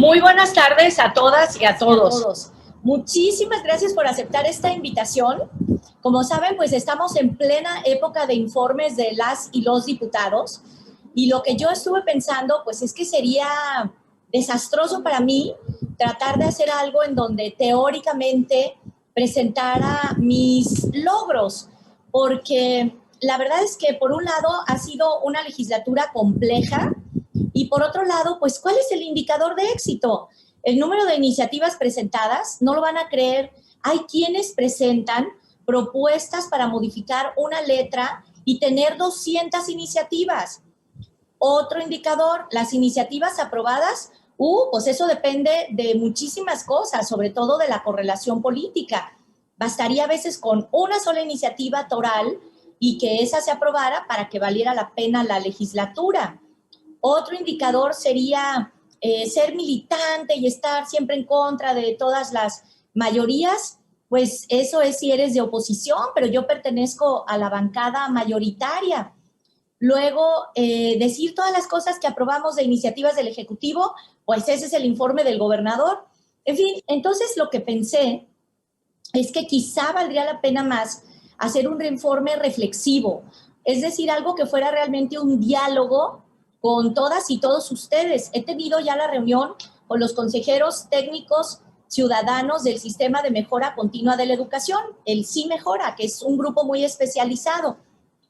Muy buenas tardes a todas y a todos. Muchísimas gracias por aceptar esta invitación. Como saben, pues estamos en plena época de informes de las y los diputados, y lo que yo estuve pensando, pues es que sería desastroso para mí tratar de hacer algo en donde teóricamente presentara mis logros, porque la verdad es que por un lado ha sido una legislatura compleja, y por otro lado, pues, ¿cuál es el indicador de éxito? El número de iniciativas presentadas, no lo van a creer. Hay quienes presentan propuestas para modificar una letra y tener 200 iniciativas. Otro indicador, las iniciativas aprobadas, pues eso depende de muchísimas cosas, sobre todo de la correlación política. Bastaría a veces con una sola iniciativa toral y que esa se aprobara para que valiera la pena la legislatura. Otro indicador sería ser militante y estar siempre en contra de todas las mayorías. Pues eso es si eres de oposición, pero yo pertenezco a la bancada mayoritaria. Luego, decir todas las cosas que aprobamos de iniciativas del Ejecutivo, pues ese es el informe del gobernador. En fin, entonces lo que pensé es que quizá valdría la pena más hacer un informe reflexivo, es decir, algo que fuera realmente un diálogo con todas y todos ustedes. He tenido ya la reunión con los consejeros técnicos ciudadanos del Sistema de Mejora Continua de la Educación, el Sí Mejora, que es un grupo muy especializado.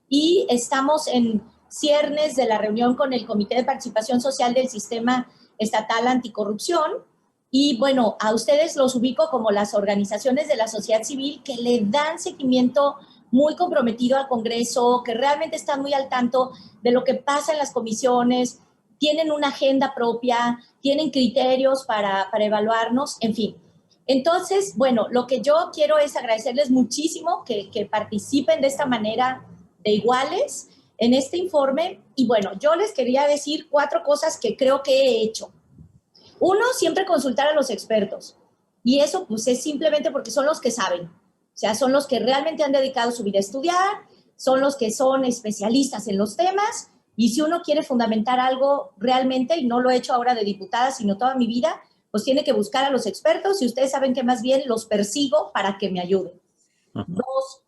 Y estamos en ciernes de la reunión con el Comité de Participación Social del Sistema Estatal Anticorrupción. Y bueno, a ustedes los ubico como las organizaciones de la sociedad civil que le dan seguimiento muy comprometido al Congreso, que realmente están muy al tanto de lo que pasa en las comisiones, tienen una agenda propia, tienen criterios para evaluarnos, en fin. Entonces, bueno, lo que yo quiero es agradecerles muchísimo que participen de esta manera de iguales en este informe. Y bueno, yo les quería decir 4 cosas que creo que he hecho. Uno, siempre consultar a los expertos. Y eso pues es simplemente porque son los que saben. O sea, son los que realmente han dedicado su vida a estudiar, son los que son especialistas en los temas, y si uno quiere fundamentar algo realmente, y no lo he hecho ahora de diputada, sino toda mi vida, pues tiene que buscar a los expertos, y ustedes saben que más bien los persigo para que me ayuden. Dos,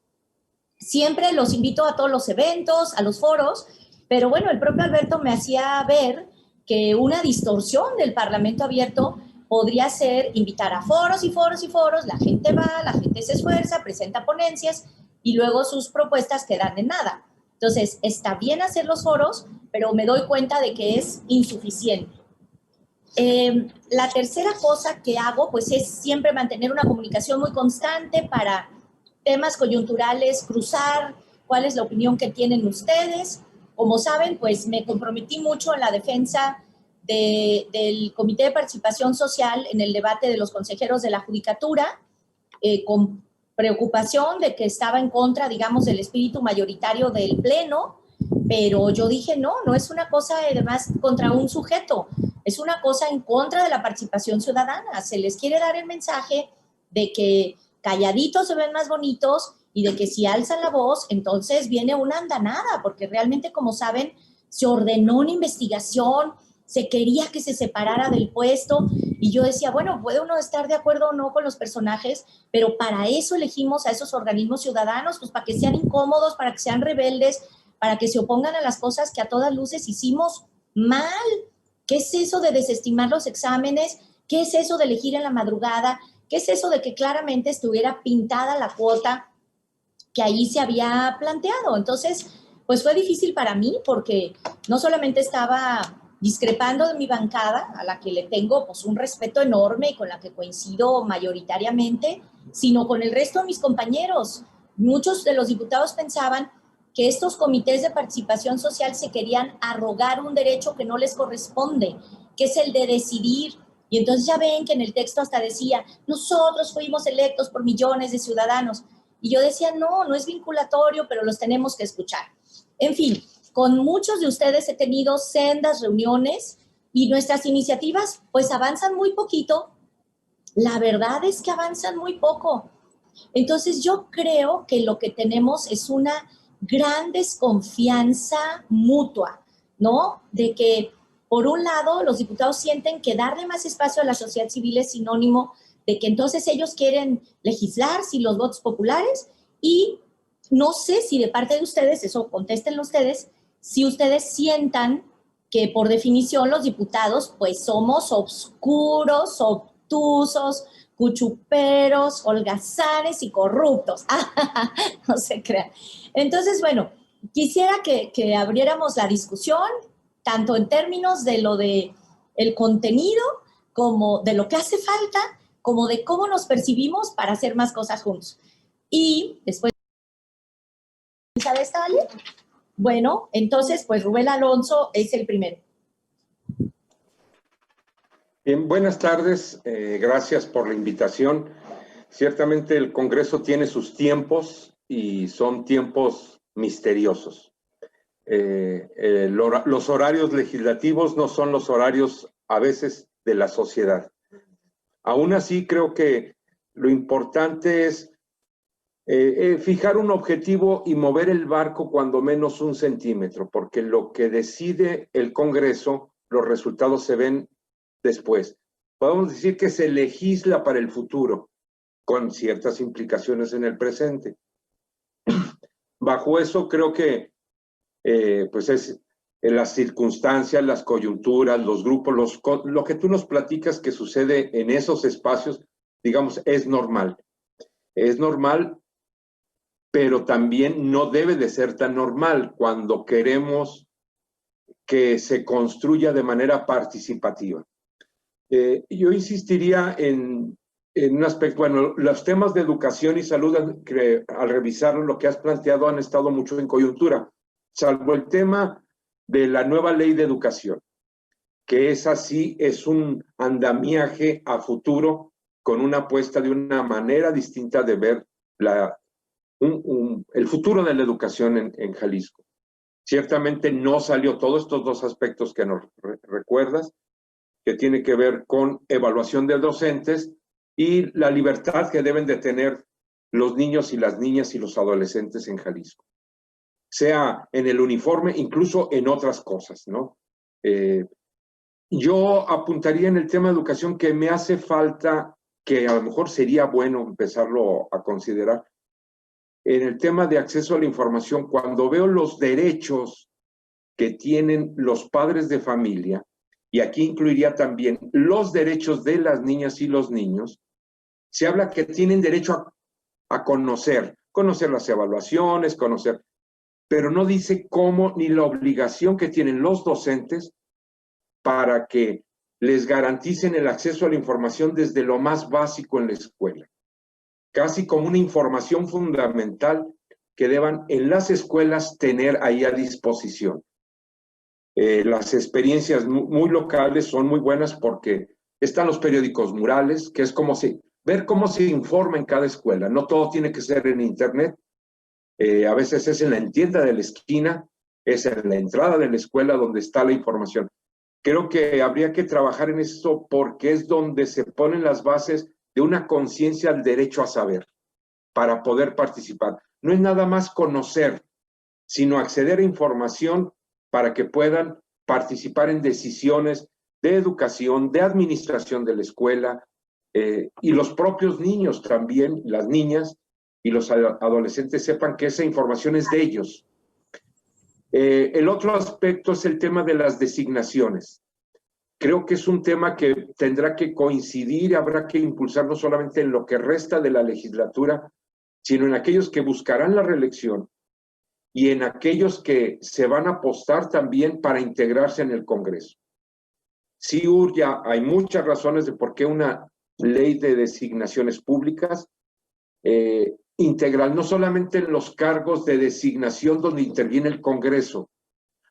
siempre los invito a todos los eventos, a los foros, pero bueno, el propio Alberto me hacía ver que una distorsión del Parlamento abierto podría ser invitar a foros y foros y foros, la gente va, la gente se esfuerza, presenta ponencias y luego sus propuestas quedan en nada. Entonces, está bien hacer los foros, pero me doy cuenta de que es insuficiente. La tercera cosa que hago, pues, es siempre mantener una comunicación muy constante para temas coyunturales, cruzar cuál es la opinión que tienen ustedes. Como saben, pues me comprometí mucho en la defensa del Comité de Participación Social en el debate de los consejeros de la Judicatura, con preocupación de que estaba en contra, digamos, del espíritu mayoritario del Pleno, pero yo dije, no, no es una cosa además contra un sujeto, es una cosa en contra de la participación ciudadana. Se les quiere dar el mensaje de que calladitos se ven más bonitos y de que si alzan la voz, entonces viene una andanada, porque realmente, como saben, se ordenó una investigación, se quería que se separara del puesto, y yo decía, bueno, puede uno estar de acuerdo o no con los personajes, pero para eso elegimos a esos organismos ciudadanos, pues para que sean incómodos, para que sean rebeldes, para que se opongan a las cosas que a todas luces hicimos mal. ¿Qué es eso de desestimar los exámenes? ¿Qué es eso de elegir en la madrugada? ¿Qué es eso de que claramente estuviera pintada la cuota que ahí se había planteado? Entonces, pues fue difícil para mí porque no solamente estaba discrepando de mi bancada, a la que le tengo pues un respeto enorme y con la que coincido mayoritariamente, sino con el resto de mis compañeros. Muchos de los diputados pensaban que estos comités de participación social se querían arrogar un derecho que no les corresponde, que es el de decidir. Y entonces ya ven que en el texto hasta decía, nosotros fuimos electos por millones de ciudadanos. Y yo decía, no, no es vinculatorio, pero los tenemos que escuchar. En fin, con muchos de ustedes he tenido sendas reuniones y nuestras iniciativas pues avanzan muy poquito. La verdad es que avanzan muy poco. Entonces yo creo que lo que tenemos es una gran desconfianza mutua, ¿no? De que Por un lado, los diputados sienten que darle más espacio a la sociedad civil es sinónimo de que entonces ellos quieren legislar sin los votos populares, y no sé si de parte de ustedes, eso contéstenlo ustedes, si ustedes sientan que por definición los diputados pues somos obscuros, obtusos, cuchuperos, holgazanes y corruptos. No se crean. Entonces, bueno, quisiera que abriéramos la discusión, tanto en términos de lo de el contenido, como de lo que hace falta, como de cómo nos percibimos para hacer más cosas juntos. Y después, ¿sabe esta, Ale? Bueno, entonces, pues Rubén Alonso es el primero. Bien, buenas tardes, gracias por la invitación. Ciertamente el Congreso tiene sus tiempos y son tiempos misteriosos. Los horarios legislativos no son los horarios a veces de la sociedad. Aún así, creo que lo importante es fijar un objetivo y mover el barco cuando menos 1 centímetro, porque lo que decide el Congreso, los resultados se ven después. Podemos decir que se legisla para el futuro, con ciertas implicaciones en el presente. Bajo eso creo que pues es las circunstancias, las coyunturas, los grupos, lo que tú nos platicas que sucede en esos espacios, digamos, es normal. Es normal, pero también no debe de ser tan normal cuando queremos que se construya de manera participativa. Yo insistiría en un aspecto, bueno, los temas de educación y salud, que al revisar lo que has planteado han estado mucho en coyuntura, salvo el tema de la nueva ley de educación, que es así, es un andamiaje a futuro con una apuesta de una manera distinta de ver el futuro de la educación en Jalisco. Ciertamente no salió todos estos dos aspectos que nos recuerdas, que tiene que ver con evaluación de docentes y la libertad que deben de tener los niños y las niñas y los adolescentes en Jalisco, sea en el uniforme, incluso en otras cosas, ¿no? Yo apuntaría en el tema de educación que me hace falta, que a lo mejor sería bueno empezarlo a considerar, en el tema de acceso a la información, cuando veo los derechos que tienen los padres de familia, y aquí incluiría también los derechos de las niñas y los niños, se habla que tienen derecho a conocer las evaluaciones, pero no dice cómo ni la obligación que tienen los docentes para que les garanticen el acceso a la información desde lo más básico en la escuela. Casi como una información fundamental que deban en las escuelas tener ahí a disposición. Las experiencias muy locales son muy buenas porque están los periódicos murales, que es como ver cómo se informa en cada escuela. No todo tiene que ser en internet. A veces es en la tienda de la esquina, es en la entrada de la escuela donde está la información. Creo que habría que trabajar en eso porque es donde se ponen las bases de una conciencia al derecho a saber para poder participar. No es nada más conocer, sino acceder a información para que puedan participar en decisiones de educación, de administración de la escuela, y los propios niños también, las niñas y los adolescentes sepan que esa información es de ellos. El otro aspecto es el tema de las designaciones. Creo que es un tema que tendrá que coincidir, habrá que impulsar no solamente en lo que resta de la legislatura, sino en aquellos que buscarán la reelección y en aquellos que se van a apostar también para integrarse en el Congreso. Sí, ya hay muchas razones de por qué una ley de designaciones públicas integral, no solamente en los cargos de designación donde interviene el Congreso,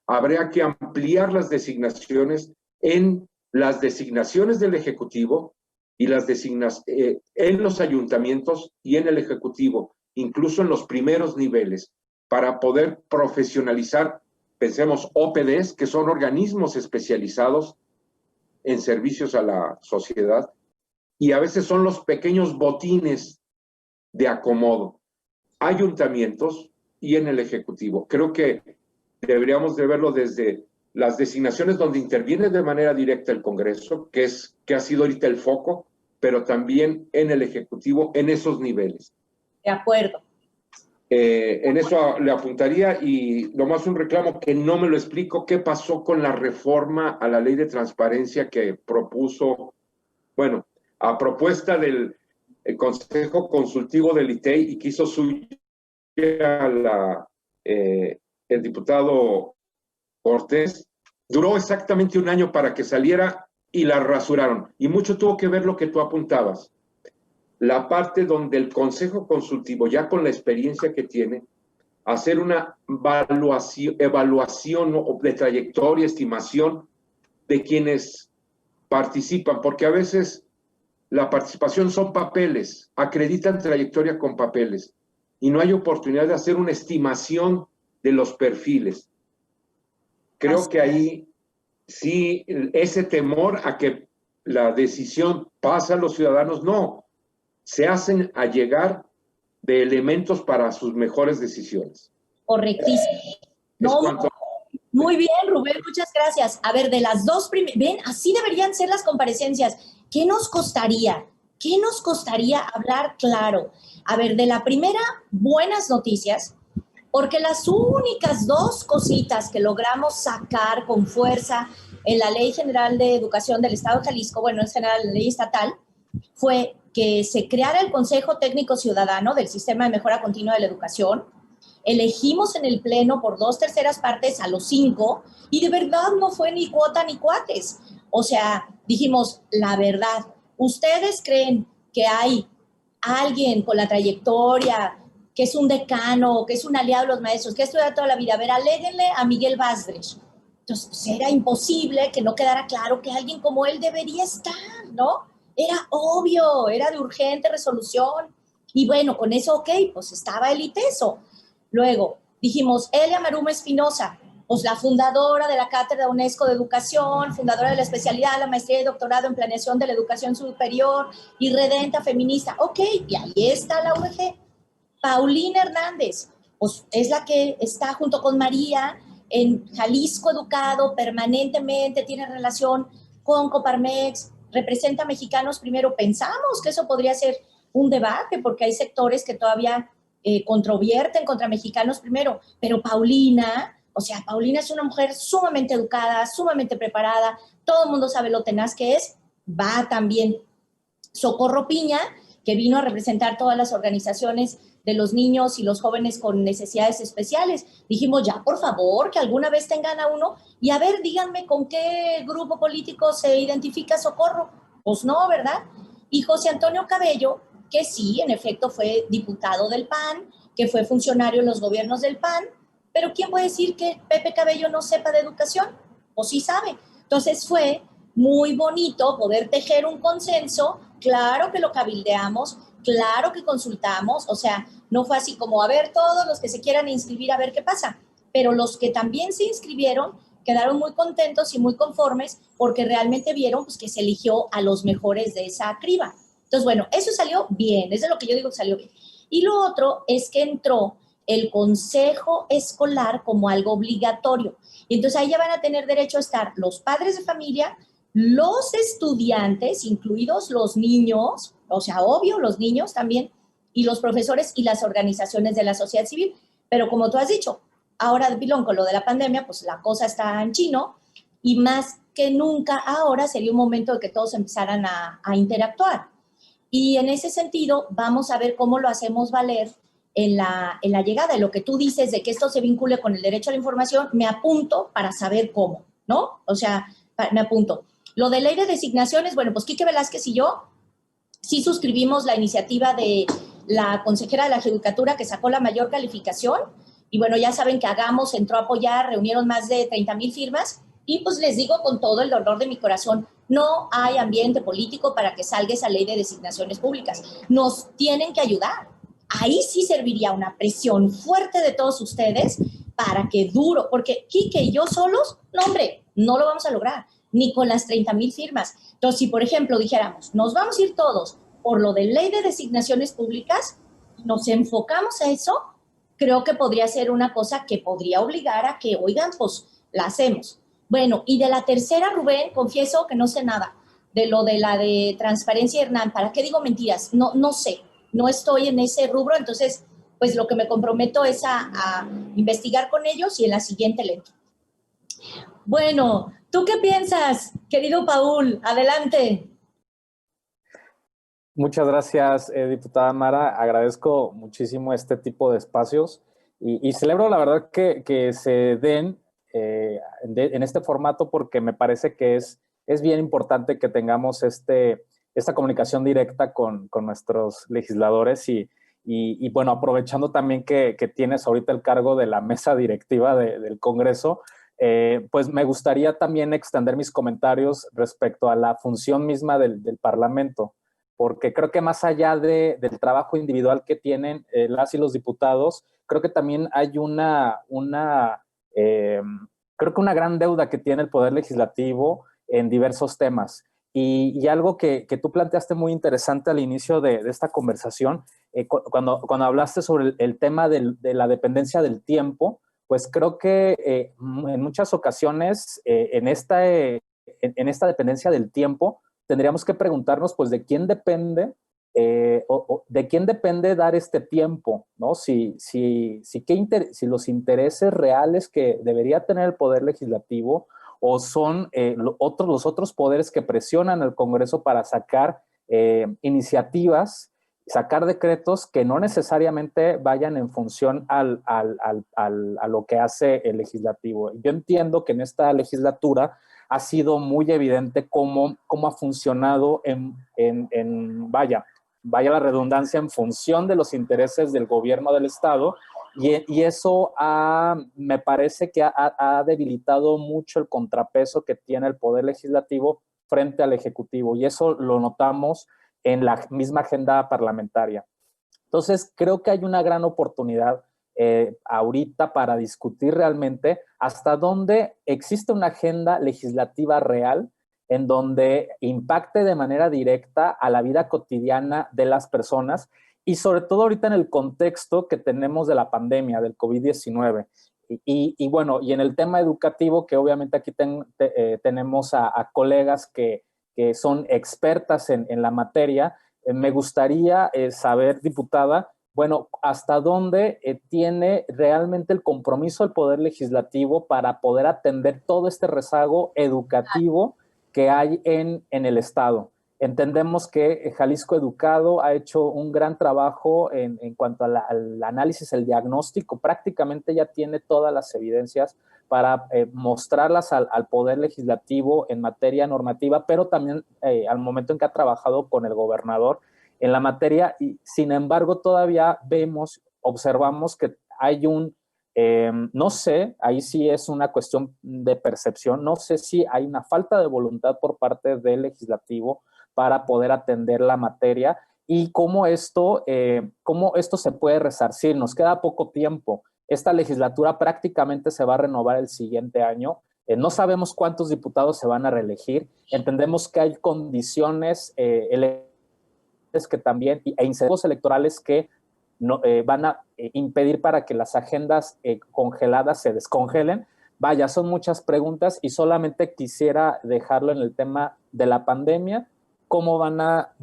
habría que ampliar las designaciones en las designaciones del Ejecutivo y las en los ayuntamientos y en el Ejecutivo, incluso en los primeros niveles, para poder profesionalizar, pensemos, OPDs, que son organismos especializados en servicios a la sociedad, y a veces son los pequeños botines de acomodo, ayuntamientos y en el Ejecutivo. Creo que deberíamos de verlo desde las designaciones donde interviene de manera directa el Congreso, que ha sido ahorita el foco, pero también en el Ejecutivo, en esos niveles. De acuerdo. En eso le apuntaría, y nomás un reclamo que no me lo explico, ¿qué pasó con la reforma a la ley de transparencia que propuso, bueno, a propuesta del Consejo Consultivo del ITEI y que hizo suya el diputado Cortés? Duró exactamente un año para que saliera y la rasuraron. Y mucho tuvo que ver lo que tú apuntabas. La parte donde el Consejo Consultivo, ya con la experiencia que tiene, hacer una evaluación de trayectoria, estimación de quienes participan, porque a veces la participación son papeles, acreditan trayectoria con papeles, y no hay oportunidad de hacer una estimación de los perfiles. Creo que ahí sí, ese temor a que la decisión pase a los ciudadanos, no, se hacen allegar de elementos para sus mejores decisiones. Correctísimo. No, muy bien, Rubén, muchas gracias. A ver, de las dos ven, así deberían ser las comparecencias. ¿Qué nos costaría? ¿Qué nos costaría hablar claro? A ver, de la primera, buenas noticias, porque las únicas dos cositas que logramos sacar con fuerza en la Ley General de Educación del Estado de Jalisco, bueno, en general la ley estatal, fue que se creara el Consejo Técnico Ciudadano del Sistema de Mejora Continua de la Educación. Elegimos en el Pleno por 2/3 partes a los 5 y de verdad no fue ni cuota ni cuates. O sea, dijimos, la verdad, ¿ustedes creen que hay alguien con la trayectoria, que es un decano, que es un aliado de los maestros, que ha estudiado toda la vida? A ver, aléguenle a Miguel Basdrich. Entonces, pues era imposible que no quedara claro que alguien como él debería estar, ¿no? Era obvio, era de urgente resolución. Y bueno, con eso, ok, pues estaba el ITESO. Luego dijimos, Elia Maruma Espinosa, pues la fundadora de la Cátedra UNESCO de Educación, fundadora de la especialidad, la maestría y doctorado en planeación de la educación superior y redenta feminista. Ok, y ahí está la UDG. Paulina Hernández, pues es la que está junto con María en Jalisco Educado permanentemente, tiene relación con Coparmex, representa a Mexicanos Primero. Pensamos que eso podría ser un debate porque hay sectores que todavía controvierten contra Mexicanos Primero, pero Paulina, o sea, Paulina es una mujer sumamente educada, sumamente preparada, todo el mundo sabe lo tenaz que es. Va también Socorro Piña, que vino a representar todas las organizaciones de los niños y los jóvenes con necesidades especiales. Dijimos, ya, por favor, que alguna vez tengan a uno, y a ver, díganme con qué grupo político se identifica Socorro. Pues no, ¿verdad? Y José Antonio Cabello, que sí, en efecto, fue diputado del PAN, que fue funcionario en los gobiernos del PAN, pero ¿quién puede decir que Pepe Cabello no sepa de educación? O sí sabe. Entonces fue muy bonito poder tejer un consenso. Claro que lo cabildeamos, claro que consultamos, o sea, no fue así como, a ver, todos los que se quieran inscribir, a ver qué pasa, pero los que también se inscribieron quedaron muy contentos y muy conformes porque realmente vieron pues, que se eligió a los mejores de esa criba. Entonces, bueno, eso salió bien, es de lo que yo digo que salió bien. Y lo otro es que entró el consejo escolar como algo obligatorio. Y entonces ahí ya van a tener derecho a estar los padres de familia, los estudiantes, incluidos los niños, o sea, obvio, los niños también, y los profesores y las organizaciones de la sociedad civil. Pero como tú has dicho, ahora, Pilón, con lo de la pandemia, pues la cosa está en chino y más que nunca ahora sería un momento de que todos empezaran a interactuar. Y en ese sentido, vamos a ver cómo lo hacemos valer en la llegada. Y lo que tú dices de que esto se vincule con el derecho a la información, me apunto para saber cómo, ¿no? O sea, me apunto. Lo de ley de designaciones, bueno, pues Quique Velázquez y yo sí suscribimos la iniciativa de la consejera de la Judicatura que sacó la mayor calificación. Y bueno, ya saben que Hagamos entró a apoyar, reunieron más de 30,000 firmas. Y pues les digo con todo el dolor de mi corazón, no hay ambiente político para que salga esa ley de designaciones públicas. Nos tienen que ayudar. Ahí sí serviría una presión fuerte de todos ustedes para que duro, porque Quique y yo solos, no hombre, no lo vamos a lograr, ni con las 30,000 firmas. Entonces, si por ejemplo dijéramos, nos vamos a ir todos por lo de ley de designaciones públicas, nos enfocamos a eso, creo que podría ser una cosa que podría obligar a que, oigan, pues la hacemos. Bueno, y de la tercera, Rubén, confieso que no sé nada de lo de la de Transparencia Hernán. ¿Para qué digo mentiras? No, no sé, no estoy en ese rubro, entonces, pues lo que me comprometo es a investigar con ellos y en la siguiente le. Bueno, ¿tú qué piensas, querido Paul? Adelante. Muchas gracias, diputada Mara. Agradezco muchísimo este tipo de espacios y celebro la verdad que se den en este formato porque me parece que es bien importante que tengamos esta comunicación directa con nuestros legisladores y bueno, aprovechando también que tienes ahorita el cargo de la mesa directiva del Congreso, pues me gustaría también extender mis comentarios respecto a la función misma del Parlamento, porque creo que más allá del trabajo individual que tienen las y los diputados, creo que también hay eh, creo que una gran deuda que tiene el Poder Legislativo en diversos temas. Y algo que tú planteaste muy interesante al inicio de esta conversación, cuando hablaste sobre el tema de la dependencia del tiempo, pues creo que en muchas ocasiones en esta dependencia del tiempo, tendríamos que preguntarnos, pues, de quién depende, de quién depende dar este tiempo, ¿no? Si los intereses reales que debería tener el Poder Legislativo o son los otros poderes que presionan al Congreso para sacar iniciativas, sacar decretos que no necesariamente vayan en función a lo que hace el legislativo. Yo entiendo que en esta legislatura ha sido muy evidente cómo ha funcionado vaya la redundancia, en función de los intereses del gobierno del Estado, y eso me parece que ha debilitado mucho el contrapeso que tiene el Poder Legislativo frente al Ejecutivo, y eso lo notamos en la misma agenda parlamentaria. Entonces, creo que hay una gran oportunidad ahorita para discutir realmente hasta dónde existe una agenda legislativa real en donde impacte de manera directa a la vida cotidiana de las personas y sobre todo ahorita en el contexto que tenemos de la pandemia, del COVID-19. Y bueno, y en el tema educativo, que obviamente aquí tenemos a colegas que son expertas en la materia, me gustaría saber, diputada, bueno, hasta dónde tiene realmente el compromiso el Poder Legislativo para poder atender todo este rezago educativo que hay en el Estado. Entendemos que Jalisco Educado ha hecho un gran trabajo en cuanto al análisis, el diagnóstico, prácticamente ya tiene todas las evidencias para mostrarlas al Poder Legislativo en materia normativa, pero también al momento en que ha trabajado con el gobernador en la materia, y sin embargo todavía observamos que hay no sé, ahí sí es una cuestión de percepción, no sé si hay una falta de voluntad por parte del legislativo para poder atender la materia y cómo esto se puede resarcir. Nos queda poco tiempo. Esta legislatura prácticamente se va a renovar el siguiente año. No sabemos cuántos diputados se van a reelegir. Entendemos que hay condiciones que también, e incentivos electorales que no, van a impedir para que las agendas congeladas se descongelen. Vaya, son muchas preguntas y solamente quisiera dejarlo en el tema de la pandemia, cómo van a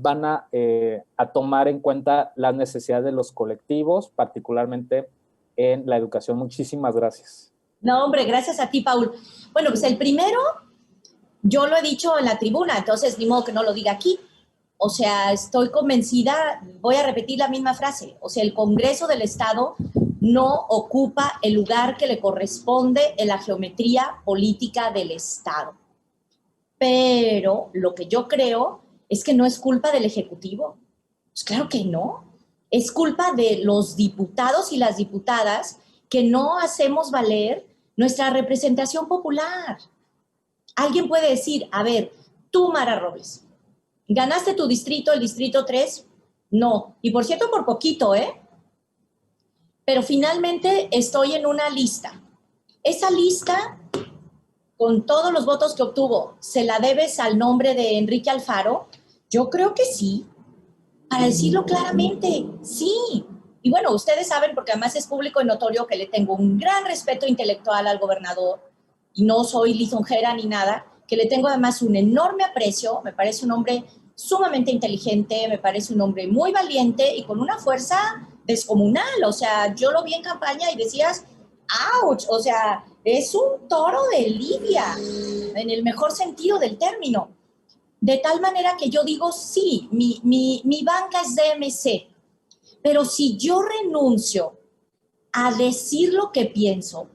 tomar en cuenta las necesidades de los colectivos, particularmente en la educación. Muchísimas gracias. No, hombre, gracias a ti, Paul. Bueno, pues el primero, yo lo he dicho en la tribuna, entonces ni modo que no lo diga aquí. O sea, estoy convencida, voy a repetir la misma frase, o sea, el Congreso del Estado no ocupa el lugar que le corresponde en la geometría política del Estado. Pero lo que yo creo es que no es culpa del Ejecutivo. Pues claro que no. Es culpa de los diputados y las diputadas que no hacemos valer nuestra representación popular. Alguien puede decir, a ver, tú, Mara Robles, ¿ganaste tu distrito, el distrito 3? No. Y por cierto, por poquito, ¿eh? Pero finalmente estoy en una lista. Esa lista, con todos los votos que obtuvo, ¿se la debes al nombre de Enrique Alfaro? Yo creo que sí. Para decirlo claramente, sí. Y bueno, ustedes saben, porque además es público y notorio, que le tengo un gran respeto intelectual al gobernador y no soy lisonjera ni nada, que le tengo además un enorme aprecio, me parece un hombre sumamente inteligente, me parece un hombre muy valiente y con una fuerza descomunal. O sea, yo lo vi en campaña y decías, ¡ouch! O sea, es un toro de Lidia, en el mejor sentido del término. De tal manera que yo digo, sí, mi banca es DMC, pero si yo renuncio a decir lo que pienso,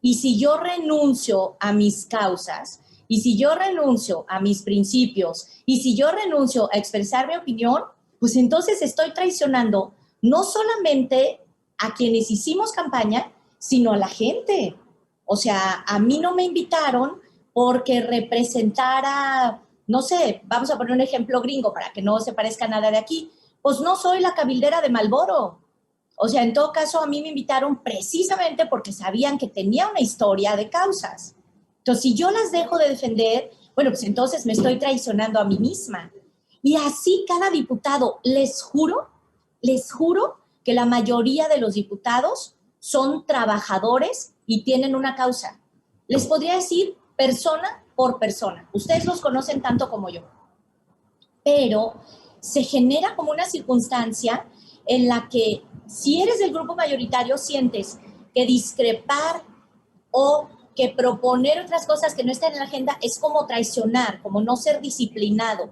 y si yo renuncio a mis causas, y si yo renuncio a mis principios, y si yo renuncio a expresar mi opinión, pues entonces estoy traicionando no solamente a quienes hicimos campaña, sino a la gente. O sea, a mí no me invitaron porque representara, no sé, vamos a poner un ejemplo gringo para que no se parezca a nada de aquí, pues no soy la cabildera de Marlboro. O sea, en todo caso, a mí me invitaron precisamente porque sabían que tenía una historia de causas. Entonces, si yo las dejo de defender, bueno, pues entonces me estoy traicionando a mí misma. Y así cada diputado, les juro que la mayoría de los diputados son trabajadores y tienen una causa. Les podría decir persona por persona. Ustedes los conocen tanto como yo. Pero se genera como una circunstancia en la que si eres del grupo mayoritario sientes que discrepar o que proponer otras cosas que no están en la agenda es como traicionar, como no ser disciplinado.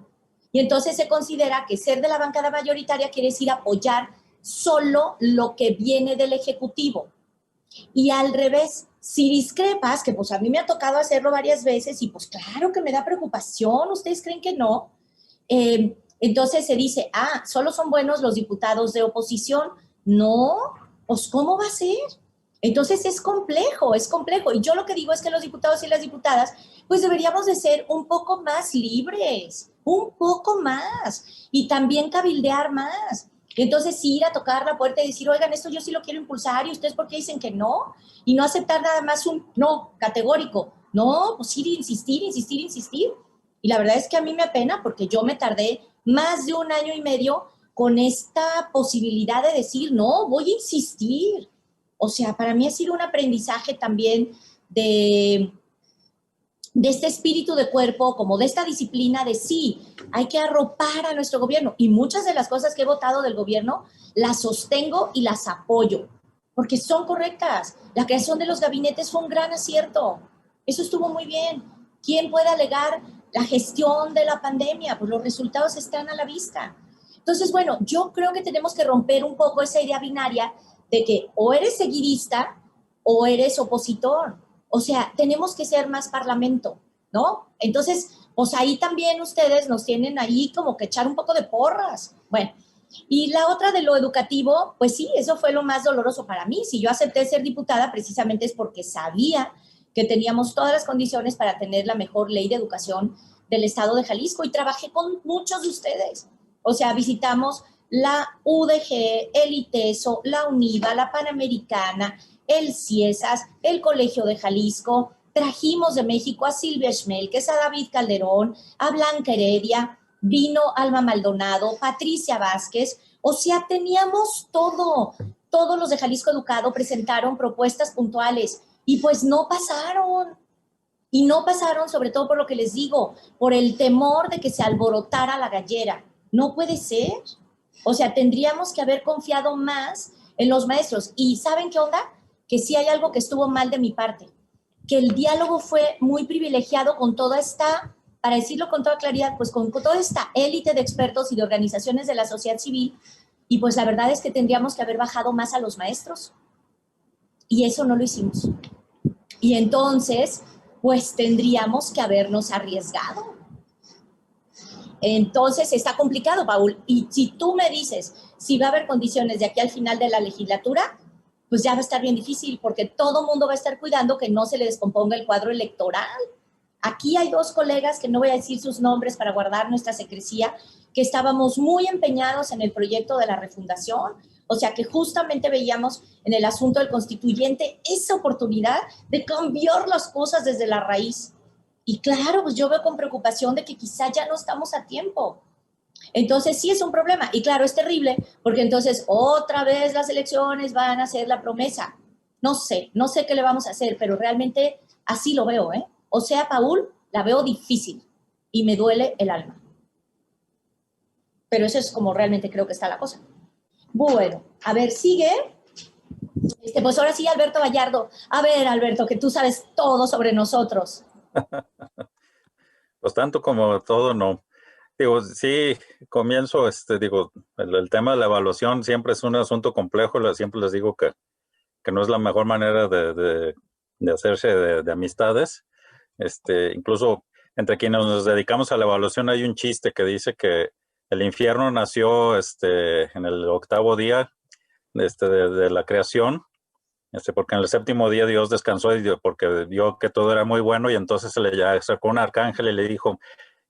Y entonces se considera que ser de la bancada mayoritaria quiere decir apoyar solo lo que viene del Ejecutivo. Y al revés, si discrepas, que pues a mí me ha tocado hacerlo varias veces y pues claro que me da preocupación, ¿ustedes creen que no? Entonces se dice, solo son buenos los diputados de oposición. No, pues ¿cómo va a ser? Entonces es complejo. Y yo lo que digo es que los diputados y las diputadas, pues deberíamos de ser un poco más libres, un poco más, y también cabildear más. Entonces ir a tocar la puerta y decir, oigan, esto yo sí lo quiero impulsar, ¿y ustedes por qué dicen que no? Y no aceptar nada más un no categórico. No, pues ir, insistir. Y la verdad es que a mí me apena porque yo me tardé más de 1 año y medio con esta posibilidad de decir, no, voy a insistir. O sea, para mí ha sido un aprendizaje también de este espíritu de cuerpo, como de esta disciplina de sí, hay que arropar a nuestro gobierno. Y muchas de las cosas que he votado del gobierno las sostengo y las apoyo, porque son correctas. La creación de los gabinetes fue un gran acierto. Eso estuvo muy bien. ¿Quién puede alegar la gestión de la pandemia? Pues los resultados están a la vista. Entonces, bueno, yo creo que tenemos que romper un poco esa idea binaria de que o eres seguidista o eres opositor. O sea, tenemos que ser más parlamento, ¿no? Entonces, pues ahí también ustedes nos tienen ahí como que echar un poco de porras. Bueno, y la otra de lo educativo, pues sí, eso fue lo más doloroso para mí. Si yo acepté ser diputada, precisamente es porque sabía que teníamos todas las condiciones para tener la mejor ley de educación del estado de Jalisco y trabajé con muchos de ustedes. O sea, visitamos la UDG, el ITESO, la UNIVA, la Panamericana, el CIESAS, el Colegio de Jalisco. Trajimos de México a Silvia Schmelkes, a David Calderón, a Blanca Heredia, vino Alma Maldonado, Patricia Vázquez. O sea, teníamos todo. Todos los de Jalisco Educado presentaron propuestas puntuales y pues no pasaron. Y no pasaron sobre todo por lo que les digo, por el temor de que se alborotara la gallera. No puede ser. O sea, tendríamos que haber confiado más en los maestros. ¿Y saben qué onda? Que sí hay algo que estuvo mal de mi parte. Que el diálogo fue muy privilegiado con toda esta, para decirlo con toda claridad, pues con toda esta élite de expertos y de organizaciones de la sociedad civil. Y pues la verdad es que tendríamos que haber bajado más a los maestros. Y eso no lo hicimos. Y entonces, pues tendríamos que habernos arriesgado. Entonces está complicado, Paul. Y si tú me dices si va a haber condiciones de aquí al final de la legislatura, pues ya va a estar bien difícil porque todo mundo va a estar cuidando que no se le descomponga el cuadro electoral. Aquí hay 2 colegas, que no voy a decir sus nombres para guardar nuestra secrecía, que estábamos muy empeñados en el proyecto de la refundación. O sea, que justamente veíamos en el asunto del constituyente esa oportunidad de cambiar las cosas desde la raíz. Y claro, pues yo veo con preocupación de que quizá ya no estamos a tiempo. Entonces sí es un problema. Y claro, es terrible porque entonces otra vez las elecciones van a ser la promesa. no sé qué le vamos a hacer, pero realmente así lo veo, ¿eh? O sea, Paul, la veo difícil y me duele el alma. Pero eso es como realmente creo que está la cosa. Bueno, a ver, sigue. Pues ahora sí, Alberto Gallardo. A ver, Alberto, que tú sabes todo sobre nosotros. Pues tanto como todo, no. Digo, sí, comienzo, digo, el tema de la evaluación siempre es un asunto complejo. Siempre les digo que no es la mejor manera de hacerse de amistades. Incluso entre quienes nos dedicamos a la evaluación hay un chiste que dice que el infierno nació en el 8º día de la creación, porque en el 7º día Dios descansó porque vio que todo era muy bueno, y entonces se le acercó un arcángel y le dijo: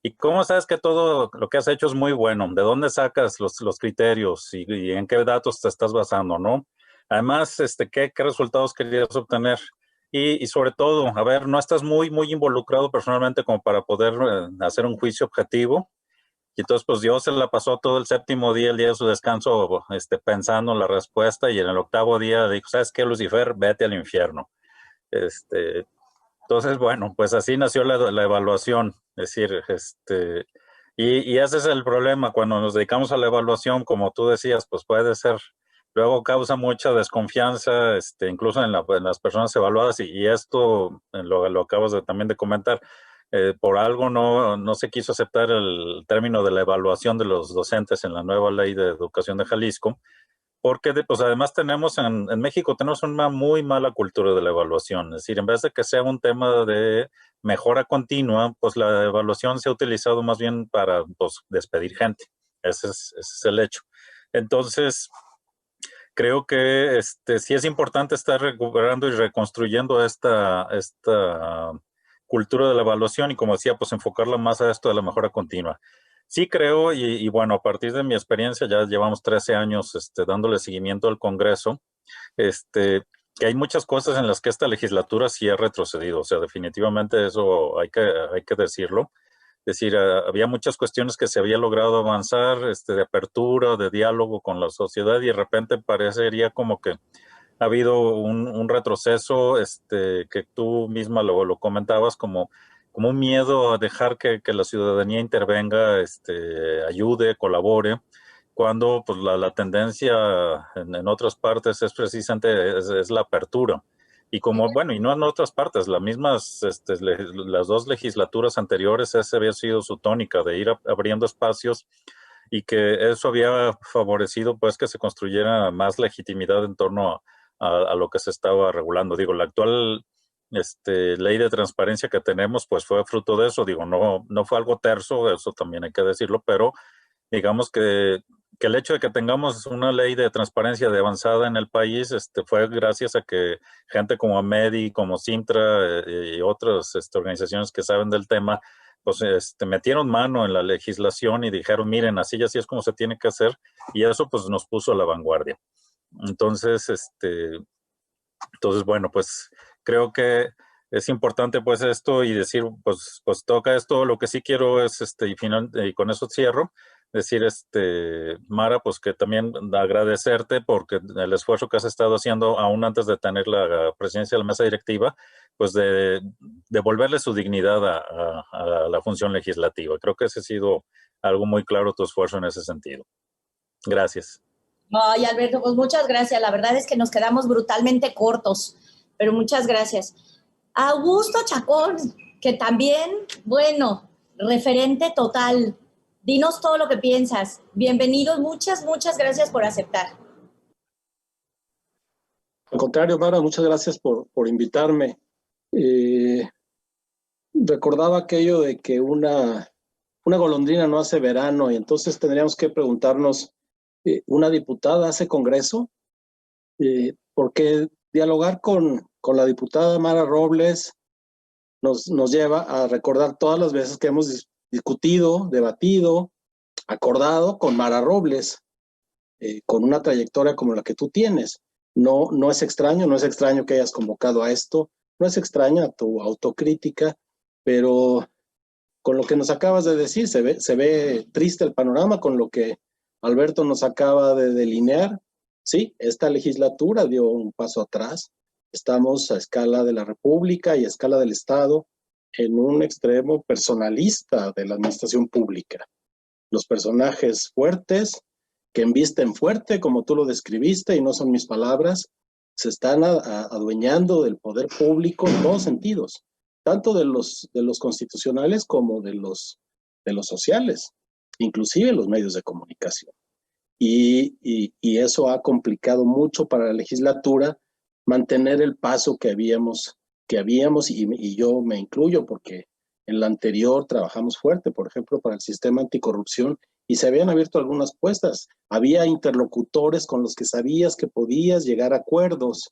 ¿y cómo sabes que todo lo que has hecho es muy bueno? ¿De dónde sacas los criterios y en qué datos te estás basando, no? Además, ¿qué resultados querías obtener? Y sobre todo, a ver, no estás muy involucrado personalmente como para poder hacer un juicio objetivo. Y entonces, pues Dios se la pasó todo el 7º día, el día de su descanso, pensando en la respuesta, y en el 8º día dijo: ¿sabes qué, Lucifer? Vete al infierno. Entonces, bueno, pues así nació la evaluación. Es decir, y ese es el problema. Cuando nos dedicamos a la evaluación, como tú decías, pues puede ser, luego causa mucha desconfianza, incluso en las personas evaluadas, y esto lo acabas también de comentar. Por algo no se quiso aceptar el término de la evaluación de los docentes en la nueva ley de educación de Jalisco, porque pues además tenemos en México tenemos una muy mala cultura de la evaluación. Es decir, en vez de que sea un tema de mejora continua, pues la evaluación se ha utilizado más bien para, pues, despedir gente. Ese es el hecho. Entonces, creo que sí es importante estar recuperando y reconstruyendo esta cultura de la evaluación, y, como decía, pues enfocarla más a esto de la mejora continua. Sí creo, y bueno, a partir de mi experiencia, ya llevamos 13 años dándole seguimiento al Congreso, que hay muchas cosas en las que esta legislatura sí ha retrocedido. O sea, definitivamente eso hay que decirlo. Es decir, había muchas cuestiones que se había logrado avanzar, de apertura, de diálogo con la sociedad, y de repente parecería como que ha habido un retroceso, que tú misma lo comentabas, como un miedo a dejar que la ciudadanía intervenga, ayude, colabore, cuando pues la tendencia en otras partes es precisamente es la apertura. Y como, bueno, y no en otras partes, las mismas, las 2 legislaturas anteriores, esa había sido su tónica, de ir abriendo espacios, y que eso había favorecido pues que se construyera más legitimidad en torno a lo que se estaba regulando. Digo, la actual ley de transparencia que tenemos pues fue fruto de eso. Digo, no fue algo terso, eso también hay que decirlo, pero digamos que el hecho de que tengamos una ley de transparencia de avanzada en el país fue gracias a que gente como AMEDI, como Sintra y otras organizaciones que saben del tema, pues metieron mano en la legislación y dijeron: miren, así y así es como se tiene que hacer, y eso pues nos puso a la vanguardia. Entonces, bueno, pues creo que es importante pues esto, y decir, pues toca esto. Lo que sí quiero es, y con eso cierro, decir, Mara, pues que también agradecerte porque el esfuerzo que has estado haciendo aún antes de tener la presidencia de la mesa directiva, pues de devolverle su dignidad a la función legislativa. Creo que ese ha sido algo muy claro, tu esfuerzo en ese sentido. Gracias. Ay, Alberto, pues muchas gracias. La verdad es que nos quedamos brutalmente cortos, pero muchas gracias. Augusto Chacón, que también, bueno, referente total. Dinos todo lo que piensas. Bienvenidos, muchas gracias por aceptar. Al contrario, Mara, muchas gracias por invitarme. Recordaba aquello de que una golondrina no hace verano, y entonces tendríamos que preguntarnos, ¿una diputada hace congreso? Porque dialogar con la diputada Mara Robles nos lleva a recordar todas las veces que hemos discutido, debatido, acordado con Mara Robles, con una trayectoria como la que tú tienes. No es extraño que hayas convocado a esto, no es extraña tu autocrítica, pero con lo que nos acabas de decir, se ve triste el panorama con lo que Alberto nos acaba de delinear. Sí, esta legislatura dio un paso atrás, Estamos a escala de la República y a escala del Estado en un extremo personalista de la administración pública. Los personajes fuertes, que embisten fuerte, como tú lo describiste, y no son mis palabras, se están adueñando del poder público en todos sentidos, tanto de los constitucionales como de los sociales, inclusive los medios de comunicación. Y eso ha complicado mucho para la legislatura mantener el paso que habíamos y yo me incluyo porque en la anterior trabajamos fuerte, por ejemplo, para el sistema anticorrupción y se habían abierto algunas puestas. Había interlocutores con los que sabías que podías llegar a acuerdos.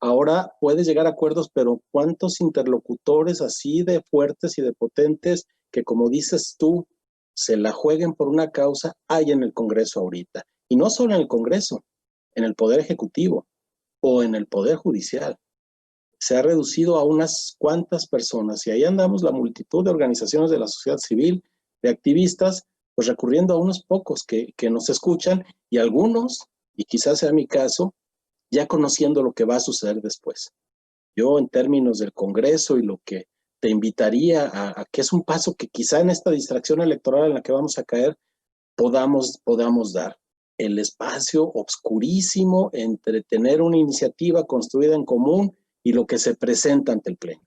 Ahora puedes llegar a acuerdos, pero ¿cuántos interlocutores así de fuertes y de potentes que, como dices tú, se la jueguen por una causa hay en el Congreso ahorita? Y no solo en el Congreso, en el Poder Ejecutivo o en el Poder Judicial. Se ha reducido a unas cuantas personas y ahí andamos la multitud de organizaciones de la sociedad civil, de activistas, pues recurriendo a unos pocos que nos escuchan y algunos, y quizás sea mi caso, ya conociendo lo que va a suceder después. Yo en términos del Congreso y lo que te invitaría a que es un paso que quizá en esta distracción electoral en la que vamos a caer podamos dar. El espacio obscurísimo entre tener una iniciativa construida en común y lo que se presenta ante el Pleno.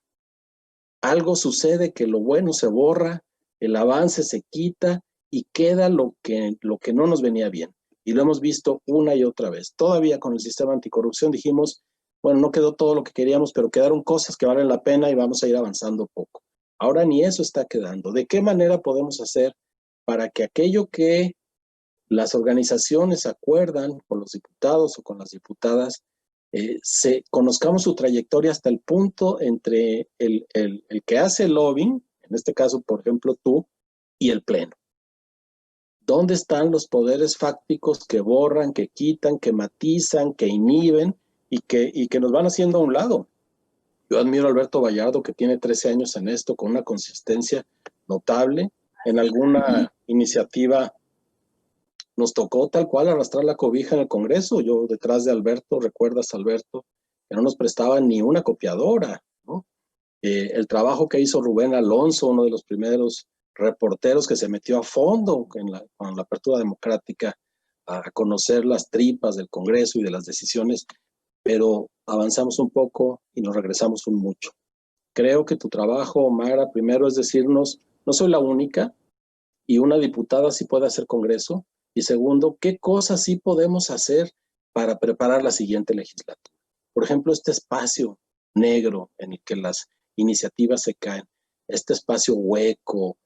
Algo sucede que lo bueno se borra, el avance se quita y queda lo que no nos venía bien. Y lo hemos visto una y otra vez. Todavía con el sistema anticorrupción dijimos, bueno, no quedó todo lo que queríamos, pero quedaron cosas que valen la pena y vamos a ir avanzando poco. Ahora ni eso está quedando. ¿De qué manera podemos hacer para que aquello que las organizaciones acuerdan con los diputados o con las diputadas, conozcamos su trayectoria hasta el punto entre el que hace el lobbying, en este caso, por ejemplo, tú, y el Pleno? ¿Dónde están los poderes fácticos que borran, que quitan, que matizan, que inhiben y que nos van haciendo a un lado? Yo admiro a Alberto Vallardo, que tiene 13 años en esto, con una consistencia notable. En alguna iniciativa nos tocó tal cual arrastrar la cobija en el Congreso. Yo detrás de Alberto, recuerdas, Alberto, que no nos prestaban ni una copiadora, ¿no? El trabajo que hizo Rubén Alonso, uno de los primeros reporteros que se metió a fondo con la apertura democrática a conocer las tripas del Congreso y de las decisiones, pero avanzamos un poco y nos regresamos un mucho. Creo que tu trabajo, Mara, primero es decirnos, no soy la única y una diputada sí puede hacer Congreso, y segundo, ¿qué cosas sí podemos hacer para preparar la siguiente legislatura? Por ejemplo, este espacio negro en el que las iniciativas se caen, este espacio hueco,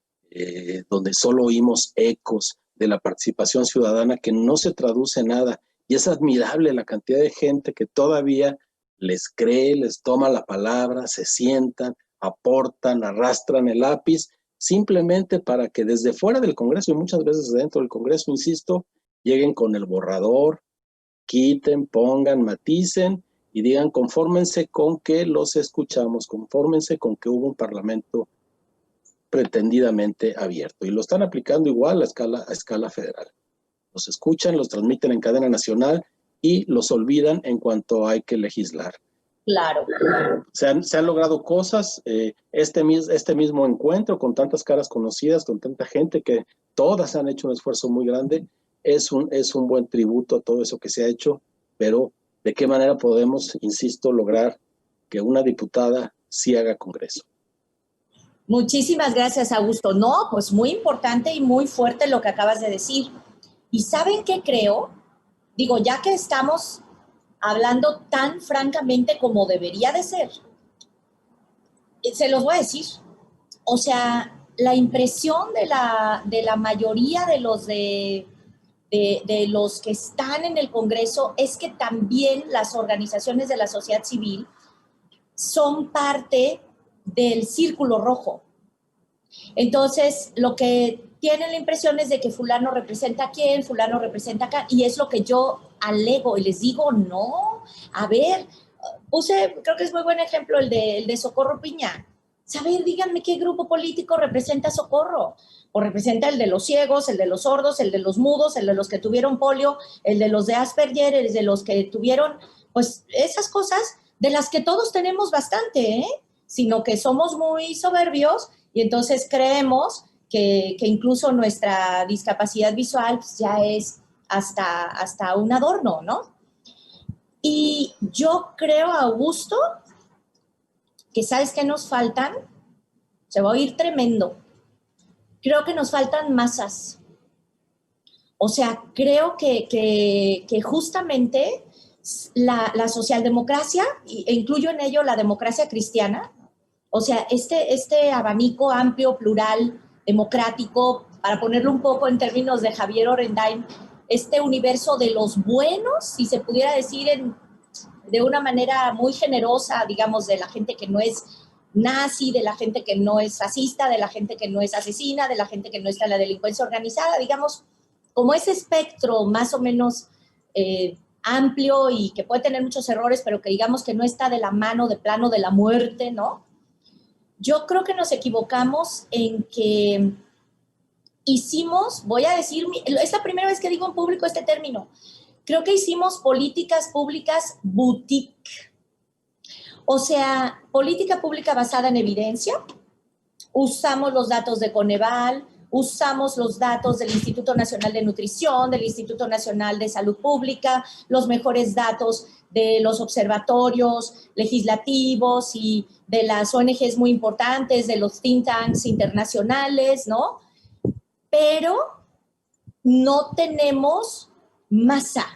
donde solo oímos ecos de la participación ciudadana que no se traduce en nada. Y es admirable la cantidad de gente que todavía les cree, les toma la palabra, se sientan, aportan, arrastran el lápiz, simplemente para que desde fuera del Congreso y muchas veces dentro del Congreso, insisto, lleguen con el borrador, quiten, pongan, maticen y digan, confórmense con que los escuchamos, confórmense con que hubo un parlamento pretendidamente abierto. Y lo están aplicando igual a escala federal. Los escuchan, los transmiten en cadena nacional y los olvidan en cuanto hay que legislar. Claro. Se han logrado cosas, este mismo encuentro con tantas caras conocidas, con tanta gente que todas han hecho un esfuerzo muy grande, es un buen tributo a todo eso que se ha hecho, pero ¿de qué manera podemos, insisto, lograr que una diputada sí haga Congreso? Muchísimas gracias, Augusto. No, pues muy importante y muy fuerte lo que acabas de decir. ¿Y saben qué creo? Digo, ya que estamos hablando tan francamente como debería de ser, se los voy a decir. O sea, la impresión de la mayoría de los los que están en el Congreso es que también las organizaciones de la sociedad civil son parte del círculo rojo. Entonces, lo que tienen la impresión es de que fulano representa a quién, fulano representa acá, y es lo que yo alego y les digo, no, a ver, creo que es muy buen ejemplo el de Socorro Piña. A ver, díganme qué grupo político representa Socorro, o representa el de los ciegos, el de los sordos, el de los mudos, el de los que tuvieron polio, el de los de Asperger, el de los que tuvieron, pues esas cosas, de las que todos tenemos bastante, sino que somos muy soberbios y entonces creemos que incluso nuestra discapacidad visual pues, ya es hasta un adorno, ¿no? Y yo creo, Augusto, que ¿sabes qué nos faltan? Se va a oír tremendo. Creo que nos faltan masas. O sea, creo que justamente la socialdemocracia, e incluyo en ello la democracia cristiana, o sea, este abanico amplio, plural, democrático, para ponerlo un poco en términos de Javier Orendain, este universo de los buenos, si se pudiera decir de una manera muy generosa, digamos, de la gente que no es nazi, de la gente que no es fascista, de la gente que no es asesina, de la gente que no está en la delincuencia organizada, digamos, como ese espectro más o menos amplio y que puede tener muchos errores, pero que digamos que no está de la mano de plano de la muerte, ¿no? Yo creo que nos equivocamos en que hicimos, voy a decir, es la primera vez que digo en público este término, creo que hicimos políticas públicas boutique. O sea, política pública basada en evidencia, usamos los datos de Coneval, usamos los datos del Instituto Nacional de Nutrición, del Instituto Nacional de Salud Pública, los mejores datos de los observatorios legislativos y de las ONGs muy importantes, de los think tanks internacionales, ¿no? Pero no tenemos masa.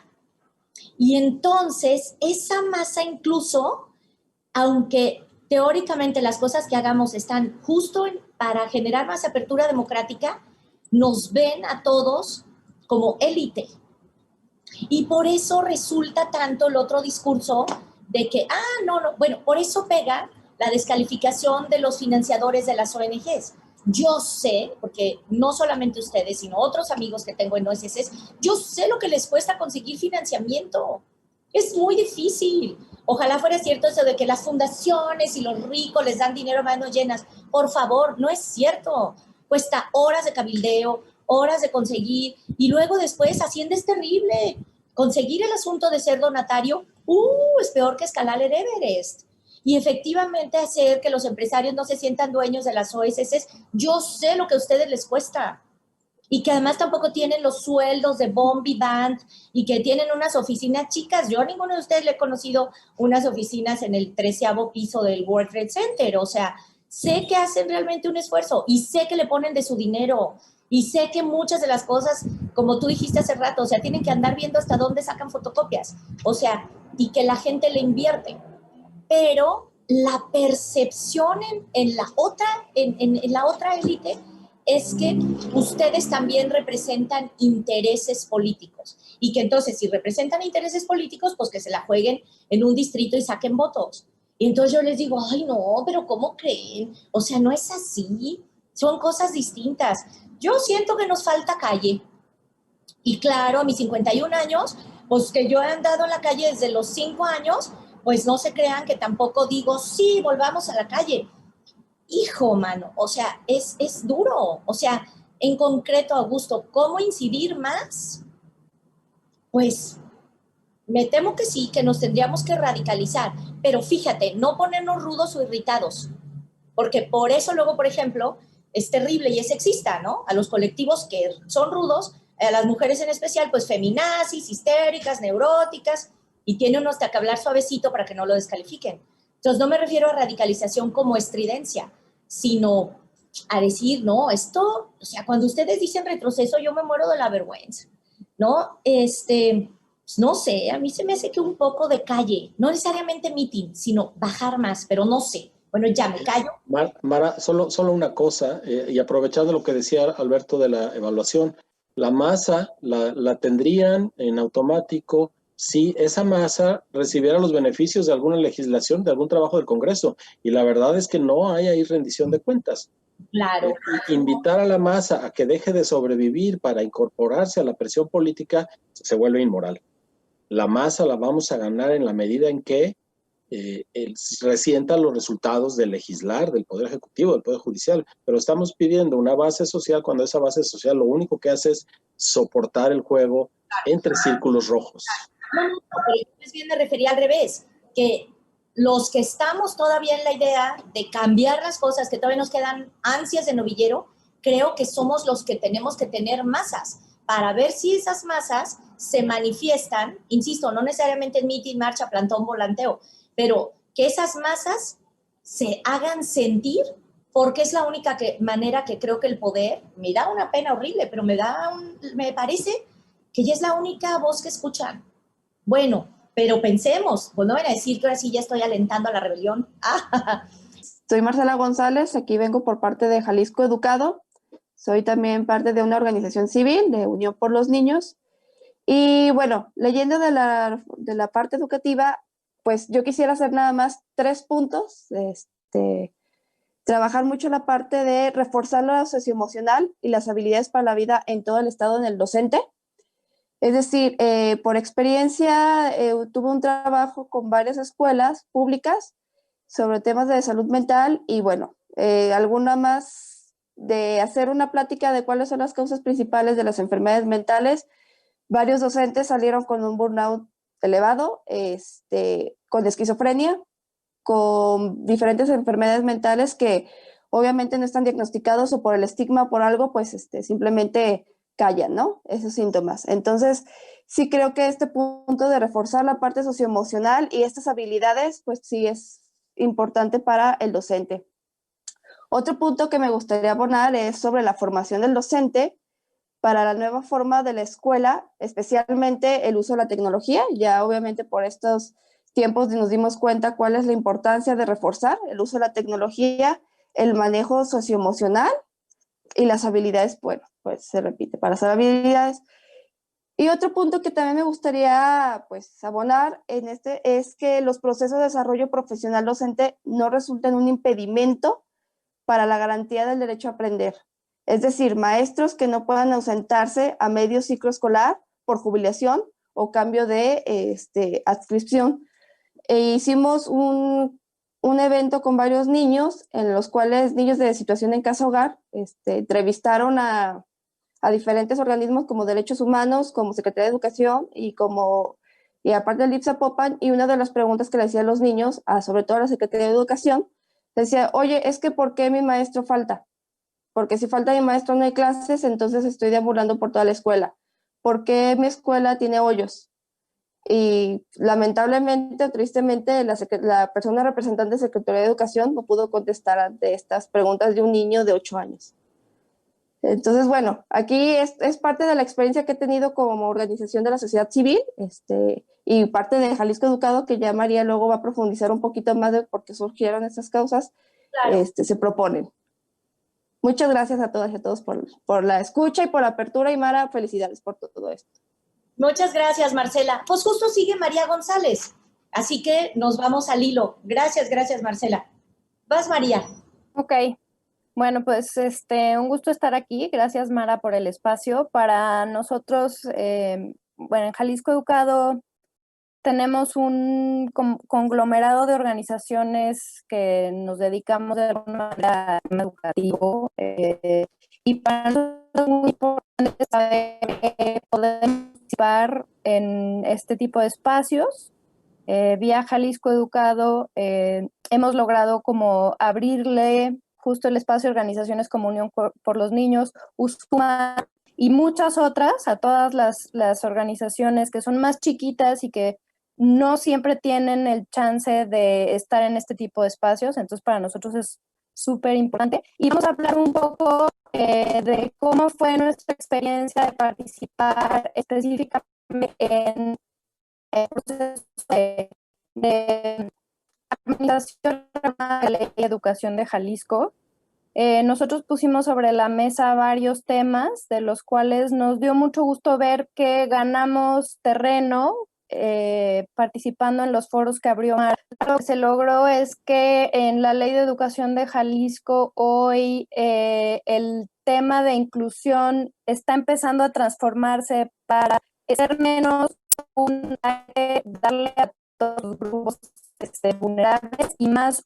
Y entonces esa masa incluso, aunque teóricamente las cosas que hagamos están justo para generar más apertura democrática, nos ven a todos como élite. Y por eso resulta tanto el otro discurso de que, bueno, por eso pega la descalificación de los financiadores de las ONGs. Yo sé, porque no solamente ustedes, sino otros amigos que tengo en OSS, yo sé lo que les cuesta conseguir financiamiento. Es muy difícil. Ojalá fuera cierto eso de que las fundaciones y los ricos les dan dinero a manos llenas. Por favor, no es cierto. Cuesta horas de cabildeo, horas de conseguir, y luego después Hacienda es terrible. Conseguir el asunto de ser donatario, es peor que escalar el Everest. Y efectivamente hacer que los empresarios no se sientan dueños de las OSS, yo sé lo que a ustedes les cuesta. Y que además tampoco tienen los sueldos de Bombi Band y que tienen unas oficinas chicas. Yo a ninguno de ustedes le he conocido unas oficinas en el 13º piso del World Trade Center. O sea, sé que hacen realmente un esfuerzo y sé que le ponen de su dinero y sé que muchas de las cosas, como tú dijiste hace rato, o sea, tienen que andar viendo hasta dónde sacan fotocopias. O sea, y que la gente le invierte. Pero la percepción en la otra élite es que ustedes también representan intereses políticos y que entonces si representan intereses políticos, pues que se la jueguen en un distrito y saquen votos. Y entonces yo les digo, ay no, pero ¿cómo creen? O sea, no es así, son cosas distintas. Yo siento que nos falta calle. Y claro, a mis 51 años, pues que yo he andado en la calle desde los 5 años, pues no se crean que tampoco digo, sí, volvamos a la calle. Hijo, mano, o sea, es duro. O sea, en concreto, Augusto, ¿cómo incidir más? Pues me temo que sí, que nos tendríamos que radicalizar. Pero fíjate, no ponernos rudos o irritados. Porque por eso luego, por ejemplo, es terrible y es sexista, ¿no? A los colectivos que son rudos, a las mujeres en especial, pues feminazis, histéricas, neuróticas, y tiene uno hasta que hablar suavecito para que no lo descalifiquen. Entonces, no me refiero a radicalización como estridencia, sino a decir, no, esto, o sea, cuando ustedes dicen retroceso, yo me muero de la vergüenza, ¿no? Pues no sé, a mí se me hace que un poco de calle, no necesariamente meeting, sino bajar más, pero no sé. Bueno, ya me callo. Mara, solo una cosa, y aprovechando lo que decía Alberto de la evaluación, la masa la tendrían en automático si esa masa recibiera los beneficios de alguna legislación, de algún trabajo del Congreso. Y la verdad es que no hay ahí rendición de cuentas. Claro. Invitar a la masa a que deje de sobrevivir para incorporarse a la presión política se vuelve inmoral. La masa la vamos a ganar en la medida en que resienta los resultados del legislar, del Poder Ejecutivo, del Poder Judicial, pero estamos pidiendo una base social cuando esa base social lo único que hace es soportar el juego entre círculos rojos. No, pero más bien me refería al revés, que los que estamos todavía en la idea de cambiar las cosas, que todavía nos quedan ansias de novillero, creo que somos los que tenemos que tener masas para ver si esas masas se manifiestan, insisto, no necesariamente en mitin, marcha, plantón, volanteo, pero que esas masas se hagan sentir, porque es la única manera que creo que el poder, me da una pena horrible, pero me parece que ya es la única voz que escuchan. Bueno, pero pensemos, pues no van a decir que ahora sí ya estoy alentando a la rebelión. Soy Marcela González, aquí vengo por parte de Jalisco Educado. Soy también parte de una organización civil de Unión por los Niños. Y bueno, leyendo de la parte educativa, pues yo quisiera hacer nada más 3 puntos. Trabajar mucho la parte de reforzar lo socioemocional y las habilidades para la vida en todo el estado en el docente. Es decir, por experiencia, tuve un trabajo con varias escuelas públicas sobre temas de salud mental y bueno, alguna más de hacer una plática de cuáles son las causas principales de las enfermedades mentales. Varios docentes salieron con un burnout elevado, con esquizofrenia, con diferentes enfermedades mentales que obviamente no están diagnosticados o por el estigma o por algo, pues simplemente callan, ¿no? Esos síntomas. Entonces, sí creo que este punto de reforzar la parte socioemocional y estas habilidades, pues sí es importante para el docente. Otro punto que me gustaría abonar es sobre la formación del docente para la nueva forma de la escuela, especialmente el uso de la tecnología. Ya obviamente por estos tiempos nos dimos cuenta cuál es la importancia de reforzar el uso de la tecnología, el manejo socioemocional y las habilidades, bueno, pues se repite, para las habilidades. Y otro punto que también me gustaría pues abonar en es que los procesos de desarrollo profesional docente no resulten un impedimento para la garantía del derecho a aprender. Es decir, maestros que no puedan ausentarse a medio ciclo escolar por jubilación o cambio de adscripción. Hicimos un evento con varios niños, en los cuales niños de situación en casa hogar entrevistaron a diferentes organismos como Derechos Humanos, como Secretaría de Educación y aparte del IPSA-POPAN, y una de las preguntas que le hacían los niños, sobre todo a la Secretaría de Educación, decía, oye, es que ¿por qué mi maestro falta? Porque si falta mi maestro no hay clases, entonces estoy deambulando por toda la escuela. ¿Por qué mi escuela tiene hoyos? Y lamentablemente o tristemente la persona representante de Secretaría de Educación no pudo contestar ante estas preguntas de un niño de 8 años. Entonces, bueno, aquí es parte de la experiencia que he tenido como organización de la sociedad civil y parte de Jalisco Educado, que ya María luego va a profundizar un poquito más de por qué surgieron estas causas, Claro. se proponen. Muchas gracias a todas y a todos por la escucha y por la apertura, y Mara, felicidades por todo esto. Muchas gracias, Marcela. Pues justo sigue María González, así que nos vamos al hilo. Gracias, Marcela. Vas, María. Ok. Bueno, pues un gusto estar aquí. Gracias, Mara, por el espacio. Para nosotros, bueno, en Jalisco Educado tenemos un conglomerado de organizaciones que nos dedicamos de alguna manera al tema educativo, y para nosotros es muy importante saber que podemos participar en este tipo de espacios. Vía Jalisco Educado hemos logrado como abrirle justo el espacio de organizaciones como Unión por los Niños, USUMA y muchas otras, a todas las organizaciones que son más chiquitas y que no siempre tienen el chance de estar en este tipo de espacios. Entonces para nosotros es súper importante. Y vamos a hablar un poco de cómo fue nuestra experiencia de participar específicamente en el proceso de administración de la Ley de Educación de Jalisco. Nosotros pusimos sobre la mesa varios temas, de los cuales nos dio mucho gusto ver que ganamos terreno participando en los foros que abrió Mara. Lo que se logró es que en la Ley de Educación de Jalisco hoy el tema de inclusión está empezando a transformarse para ser menos darle a todos los grupos vulnerables y más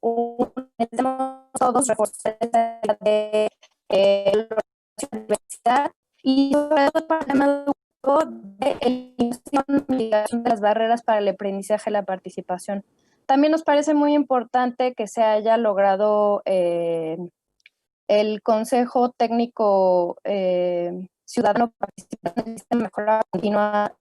todos reforzar de la diversidad y sobre todo para el tema de eliminación de las barreras para el aprendizaje y la participación. también nos parece muy importante que se haya logrado el Consejo Técnico Ciudadano Participante en el Sistema de Mejora Continua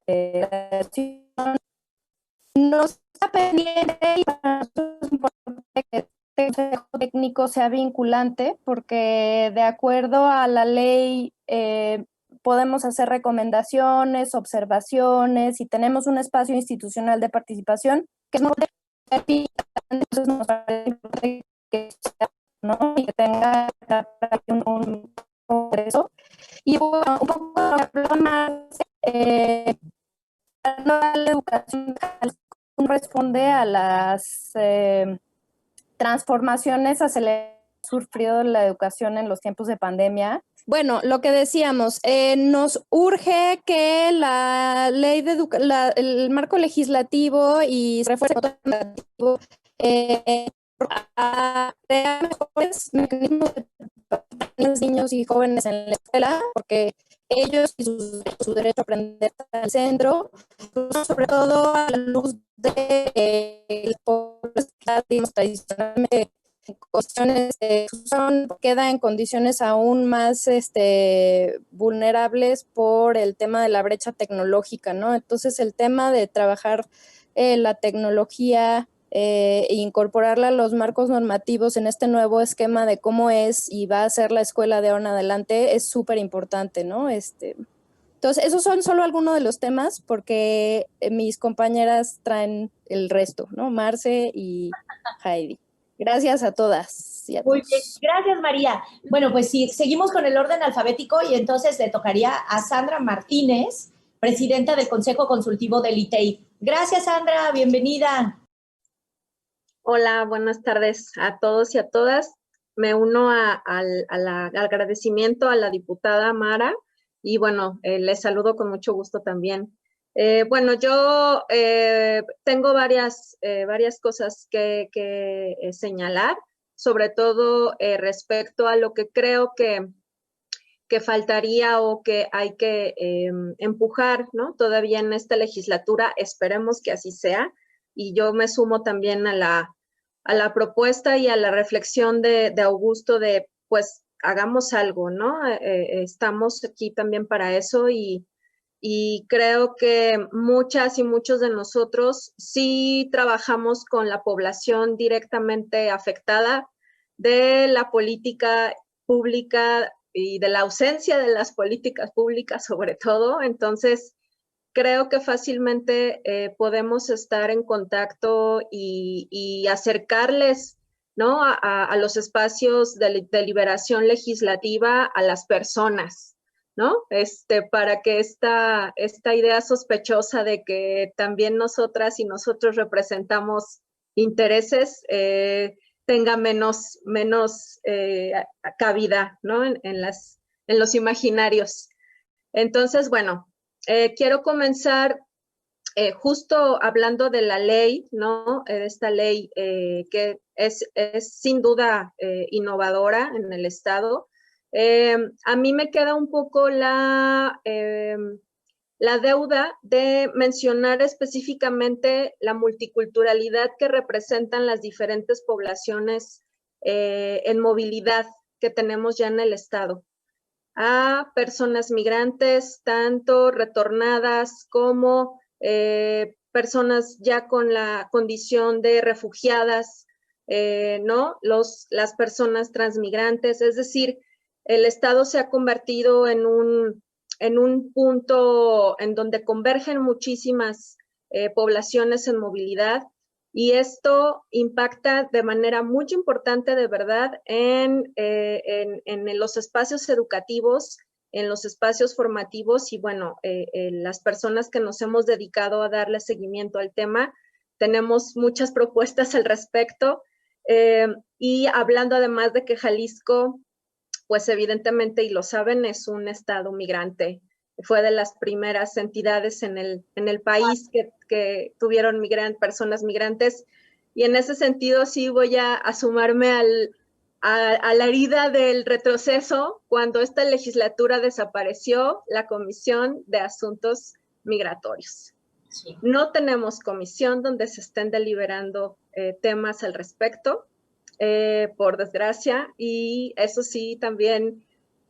nos está pendiente y para nosotros es importante que este Consejo Técnico sea vinculante porque de acuerdo a la ley podemos hacer recomendaciones, observaciones y tenemos un espacio institucional de participación que es muy entonces nos parece importante que sea, ¿no? Y que tenga un congreso. Y bueno, un poco más, la educación responde a las transformaciones aceleradas que ha sufrido la educación en los tiempos de pandemia. Bueno, lo que decíamos, nos urge que la ley de el marco legislativo y refuerce a crear mejores mecanismos de los niños y jóvenes en la escuela, porque ellos y su derecho a aprender está en el centro, sobre todo a la luz de las poblaciones tradicionalmente cuestiones de exclusión, queda en condiciones aún más vulnerables por el tema de la brecha tecnológica, ¿no? Entonces el tema de trabajar la tecnología e incorporarla a los marcos normativos en este nuevo esquema de cómo es y va a ser la escuela de ahora en adelante es súper importante, ¿no? Entonces, esos son solo algunos de los temas porque mis compañeras traen el resto, ¿no? Marce y Heidi. Gracias a todas y a todos. Muy bien, gracias María. Bueno, pues sí, seguimos con el orden alfabético y entonces le tocaría a Sandra Martínez, presidenta del Consejo Consultivo del ITEI. Gracias Sandra, bienvenida. Hola, buenas tardes a todos y a todas. Me uno al agradecimiento a la diputada Mara y bueno, les saludo con mucho gusto también. Bueno, yo tengo varias cosas que señalar, sobre todo respecto a lo que creo que faltaría o que hay que empujar, ¿no? Todavía en esta legislatura, esperemos que así sea. Y yo me sumo también a la propuesta y a la reflexión de Augusto de, pues, hagamos algo, ¿no? Estamos aquí también para eso y creo que muchas y muchos de nosotros sí trabajamos con la población directamente afectada de la política pública y de la ausencia de las políticas públicas sobre todo. Entonces, creo que fácilmente podemos estar en contacto y acercarles, ¿no? a los espacios de deliberación legislativa a las personas, ¿no? Para que esta idea sospechosa de que también nosotras y nosotros representamos intereses tenga menos cabida, ¿no? en los imaginarios. Entonces, bueno, quiero comenzar justo hablando de la ley, ¿no? Esta ley que es sin duda innovadora en el Estado. A mí me queda un poco la deuda de mencionar específicamente la multiculturalidad que representan las diferentes poblaciones en movilidad que tenemos ya en el Estado. A personas migrantes, tanto retornadas como personas ya con la condición de refugiadas, ¿no? Las personas transmigrantes, es decir, el Estado se ha convertido en un punto en donde convergen muchísimas poblaciones en movilidad y esto impacta de manera muy importante, de verdad, en los espacios educativos, en los espacios formativos y, bueno, las personas que nos hemos dedicado a darle seguimiento al tema, tenemos muchas propuestas al respecto y hablando además de que Jalisco, pues evidentemente, y lo saben, es un estado migrante. Fue de las primeras entidades en el país que tuvieron personas migrantes. Y en ese sentido sí voy a sumarme a la herida del retroceso cuando esta legislatura desapareció la Comisión de Asuntos Migratorios. Sí. No tenemos comisión donde se estén deliberando temas al respecto, por desgracia, y eso sí, también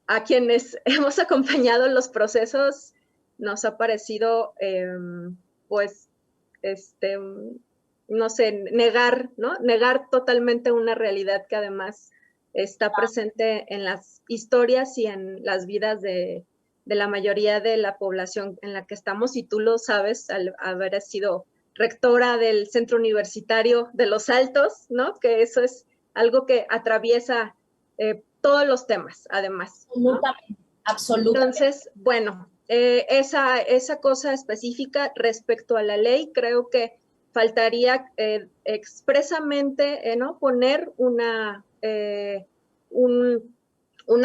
a quienes hemos acompañado los procesos nos ha parecido, pues, no sé, negar, ¿no? Negar totalmente una realidad que además está presente en las historias y en las vidas de la mayoría de la población en la que estamos, y tú lo sabes al haber sido rectora del Centro Universitario de Los Altos, ¿no? Que eso es algo que atraviesa todos los temas, además, ¿no? Absolutamente. Entonces, bueno, esa cosa específica respecto a la ley, creo que faltaría expresamente, ¿no? Poner una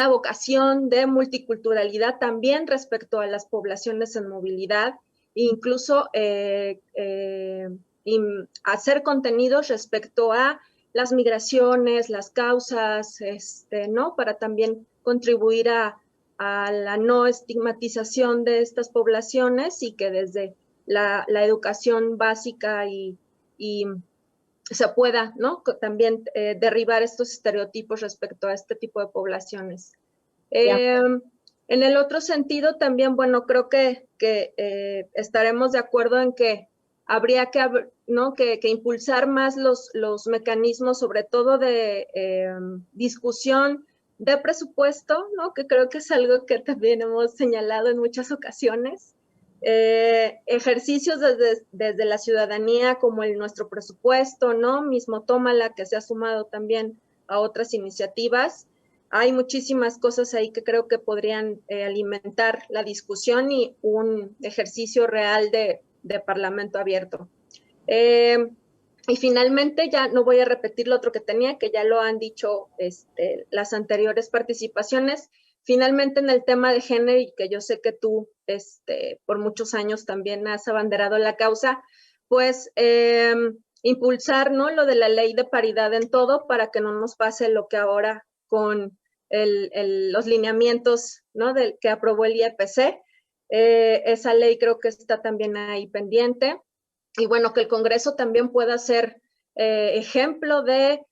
vocación de multiculturalidad también respecto a las poblaciones en movilidad, e incluso hacer contenidos respecto a las migraciones, las causas, ¿no? Para también contribuir a la no estigmatización de estas poblaciones, y que desde la educación básica y se pueda, ¿no? También derribar estos estereotipos respecto a este tipo de poblaciones. En el otro sentido también, bueno, creo que estaremos de acuerdo en que habría que, ¿no? que impulsar más los mecanismos, sobre todo de discusión de presupuesto, ¿no? Que creo que es algo que también hemos señalado en muchas ocasiones. Ejercicios desde la ciudadanía, como nuestro presupuesto, ¿no? Mismo Tómala, que se ha sumado también a otras iniciativas. Hay muchísimas cosas ahí que creo que podrían alimentar la discusión y un ejercicio real de parlamento abierto. Y finalmente, ya no voy a repetir lo otro que tenía, que ya lo han dicho las anteriores participaciones. Finalmente, en el tema de género, y que yo sé que tú por muchos años también has abanderado la causa, pues impulsar, ¿no? Lo de la ley de paridad en todo, para que no nos pase lo que ahora con los lineamientos, ¿no? que aprobó el IEPC. Esa ley creo que está también ahí pendiente. Y bueno, que el Congreso también pueda ser ejemplo de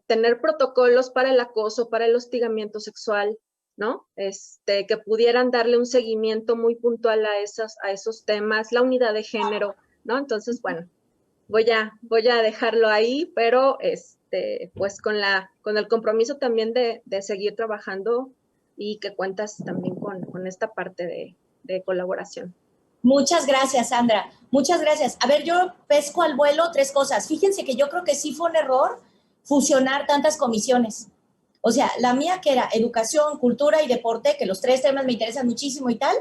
tener protocolos para el acoso, para el hostigamiento sexual, ¿no? Que pudieran darle un seguimiento muy puntual a esos temas, la unidad de género, ¿no? Entonces, bueno, voy a dejarlo ahí, pero pues con el compromiso también de seguir trabajando, y que cuentas también con esta parte de colaboración. Muchas gracias, Sandra. Muchas gracias. A ver, yo pesco al vuelo 3 cosas. Fíjense que yo creo que sí fue un error fusionar tantas comisiones. O sea, la mía, que era educación, cultura y deporte, que los 3 temas me interesan muchísimo y tal,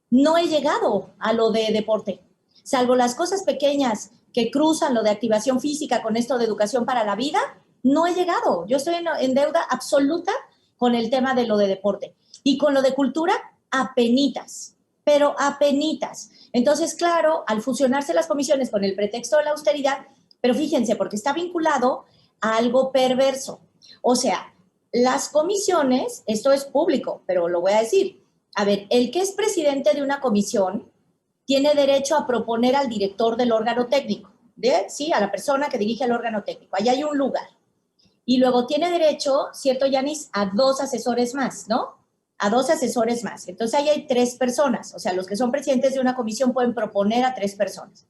no he llegado a lo de deporte. Salvo las cosas pequeñas que cruzan lo de activación física con esto de educación para la vida, no he llegado. Yo estoy en deuda absoluta con el tema de lo de deporte. Y con lo de cultura, apenitas. Pero apenitas. Entonces, claro, al fusionarse las comisiones con el pretexto de la austeridad, pero fíjense, porque está vinculado a algo perverso. O sea, las comisiones, esto es público, pero lo voy a decir. A ver, el que es presidente de una comisión tiene derecho a proponer al director del órgano técnico, sí, a la persona que dirige el órgano técnico. Allá hay un lugar. Y luego tiene derecho, ¿cierto, Yanis?, a 2 asesores más, ¿no? A 2 asesores más. Entonces, ahí hay 3 personas. O sea, los que son presidentes de una comisión pueden proponer a 3 personas.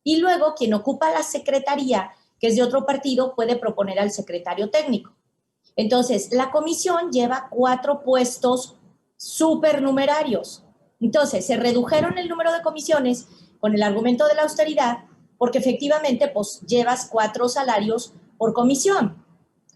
Y luego, quien ocupa la secretaría, que es de otro partido, puede proponer al secretario técnico. Entonces, la comisión lleva 4 puestos supernumerarios. Entonces, se redujeron el número de comisiones con el argumento de la austeridad, porque efectivamente, pues, llevas 4 salarios por comisión.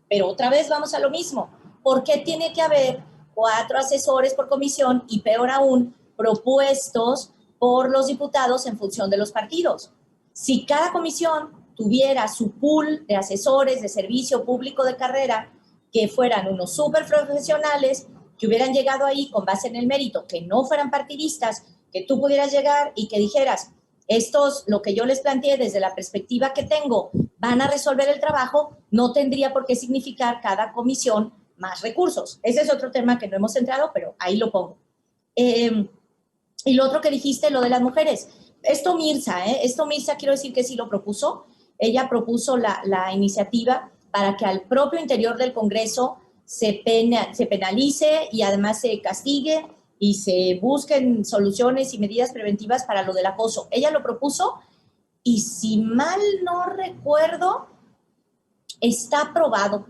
Pero otra vez vamos a lo mismo. ¿Por qué tiene que haber 4 asesores por comisión y, peor aún, propuestos por los diputados en función de los partidos? Si cada comisión tuviera su pool de asesores de servicio público de carrera, que fueran unos súper profesionales, que hubieran llegado ahí con base en el mérito, que no fueran partidistas, que tú pudieras llegar y que dijeras, estos, lo que yo les planteé desde la perspectiva que tengo, van a resolver el trabajo, no tendría por qué significar cada comisión más recursos. Ese es otro tema que no hemos entrado, pero ahí lo pongo. Y lo otro que dijiste, lo de las mujeres. esto Mirza quiero decir que sí lo propuso. Ella propuso la iniciativa para que al propio interior del Congreso se penalice y además se castigue y se busquen soluciones y medidas preventivas para lo del acoso. Ella lo propuso y si mal no recuerdo, está aprobado,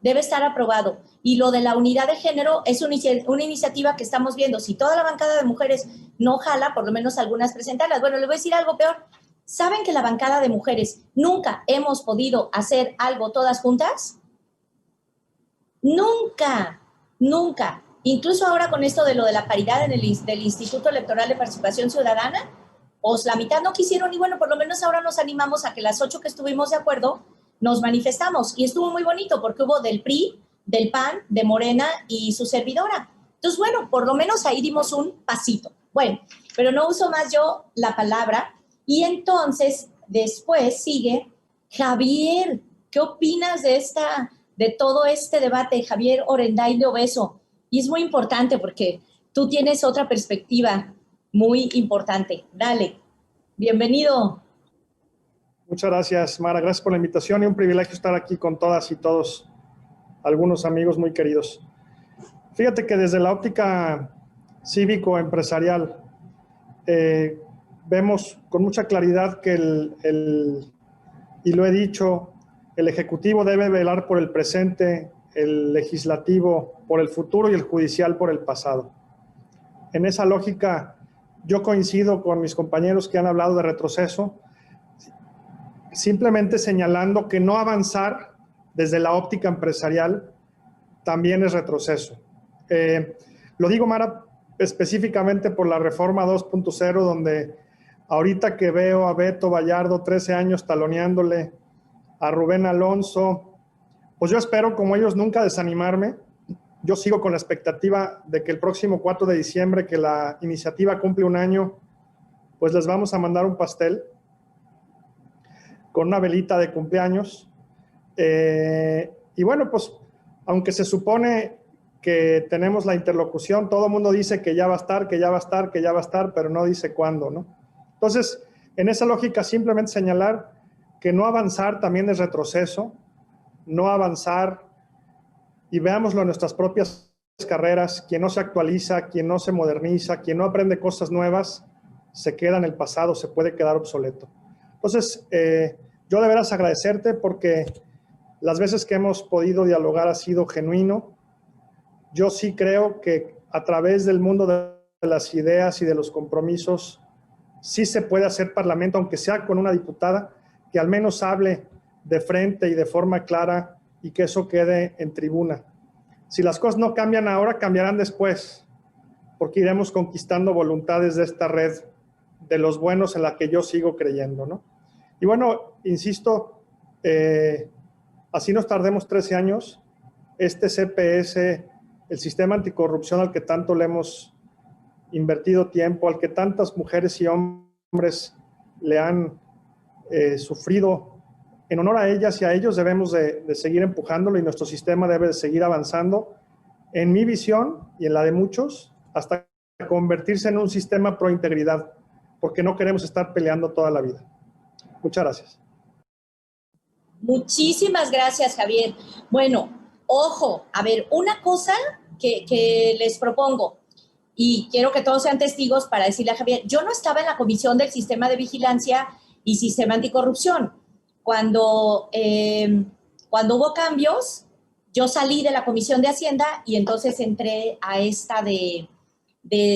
debe estar aprobado. Y lo de la unidad de género es una iniciativa que estamos viendo. Si toda la bancada de mujeres no jala, por lo menos algunas presentarlas. Bueno, les voy a decir algo peor. ¿Saben que la bancada de mujeres nunca hemos podido hacer algo todas juntas? Nunca, nunca. Incluso ahora con esto de lo de la paridad del Instituto Electoral de Participación Ciudadana, pues la mitad no quisieron y bueno, por lo menos ahora nos animamos a que las 8 que estuvimos de acuerdo nos manifestamos y estuvo muy bonito porque hubo del PRI, del PAN, de Morena y su servidora. Entonces, bueno, por lo menos ahí dimos un pasito. Bueno, pero no uso más yo la palabra y entonces después sigue Javier. ¿Qué opinas de todo este debate, Javier Orendain de Obeso? Y es muy importante porque tú tienes otra perspectiva muy importante. Dale, bienvenido. Muchas gracias, Mara. Gracias por la invitación y un privilegio estar aquí con todas y todos, algunos amigos muy queridos. Fíjate que desde la óptica cívico-empresarial vemos con mucha claridad que y lo he dicho, el Ejecutivo debe velar por el presente, el Legislativo por el futuro y el Judicial por el pasado. En esa lógica, yo coincido con mis compañeros que han hablado de retroceso, simplemente señalando que no avanzar desde la óptica empresarial también es retroceso. Lo digo, Mara, específicamente por la reforma 2.0, donde ahorita que veo a Beto Vallardo, 13 años taloneándole, a Rubén Alonso, pues yo espero, como ellos, nunca desanimarme. Yo sigo con la expectativa de que el próximo 4 de diciembre, que la iniciativa cumple un año, pues les vamos a mandar un pastel con una velita de cumpleaños. Y bueno, pues aunque se supone que tenemos la interlocución, todo el mundo dice que ya va a estar, que ya va a estar, que ya va a estar, pero no dice cuándo, ¿no? Entonces, en esa lógica, simplemente señalar que no avanzar también es retroceso, no avanzar, y veámoslo en nuestras propias carreras, quien no se actualiza, quien no se moderniza, quien no aprende cosas nuevas, se queda en el pasado, se puede quedar obsoleto. Entonces, yo de veras agradecerte porque las veces que hemos podido dialogar ha sido genuino. Yo sí creo que a través del mundo de las ideas y de los compromisos, sí se puede hacer parlamento, aunque sea con una diputada, que al menos hable de frente y de forma clara y que eso quede en tribuna. Si las cosas no cambian ahora, cambiarán después, porque iremos conquistando voluntades de esta red de los buenos en la que yo sigo creyendo, ¿no? Y bueno, insisto, así nos tardemos 13 años, este CPS, el sistema anticorrupción al que tanto le hemos invertido tiempo, al que tantas mujeres y hombres le han sufrido, en honor a ellas y a ellos debemos de seguir empujándolo y nuestro sistema debe de seguir avanzando, en mi visión y en la de muchos, hasta convertirse en un sistema pro integridad, porque no queremos estar peleando toda la vida. Muchas gracias. Muchísimas gracias, Javier. Bueno, ojo, a ver, una cosa que les propongo, y quiero que todos sean testigos para decirle a Javier, yo no estaba en la Comisión del Sistema de Vigilancia y Sistema Anticorrupción. Cuando hubo cambios, yo salí de la Comisión de Hacienda y entonces entré a esta de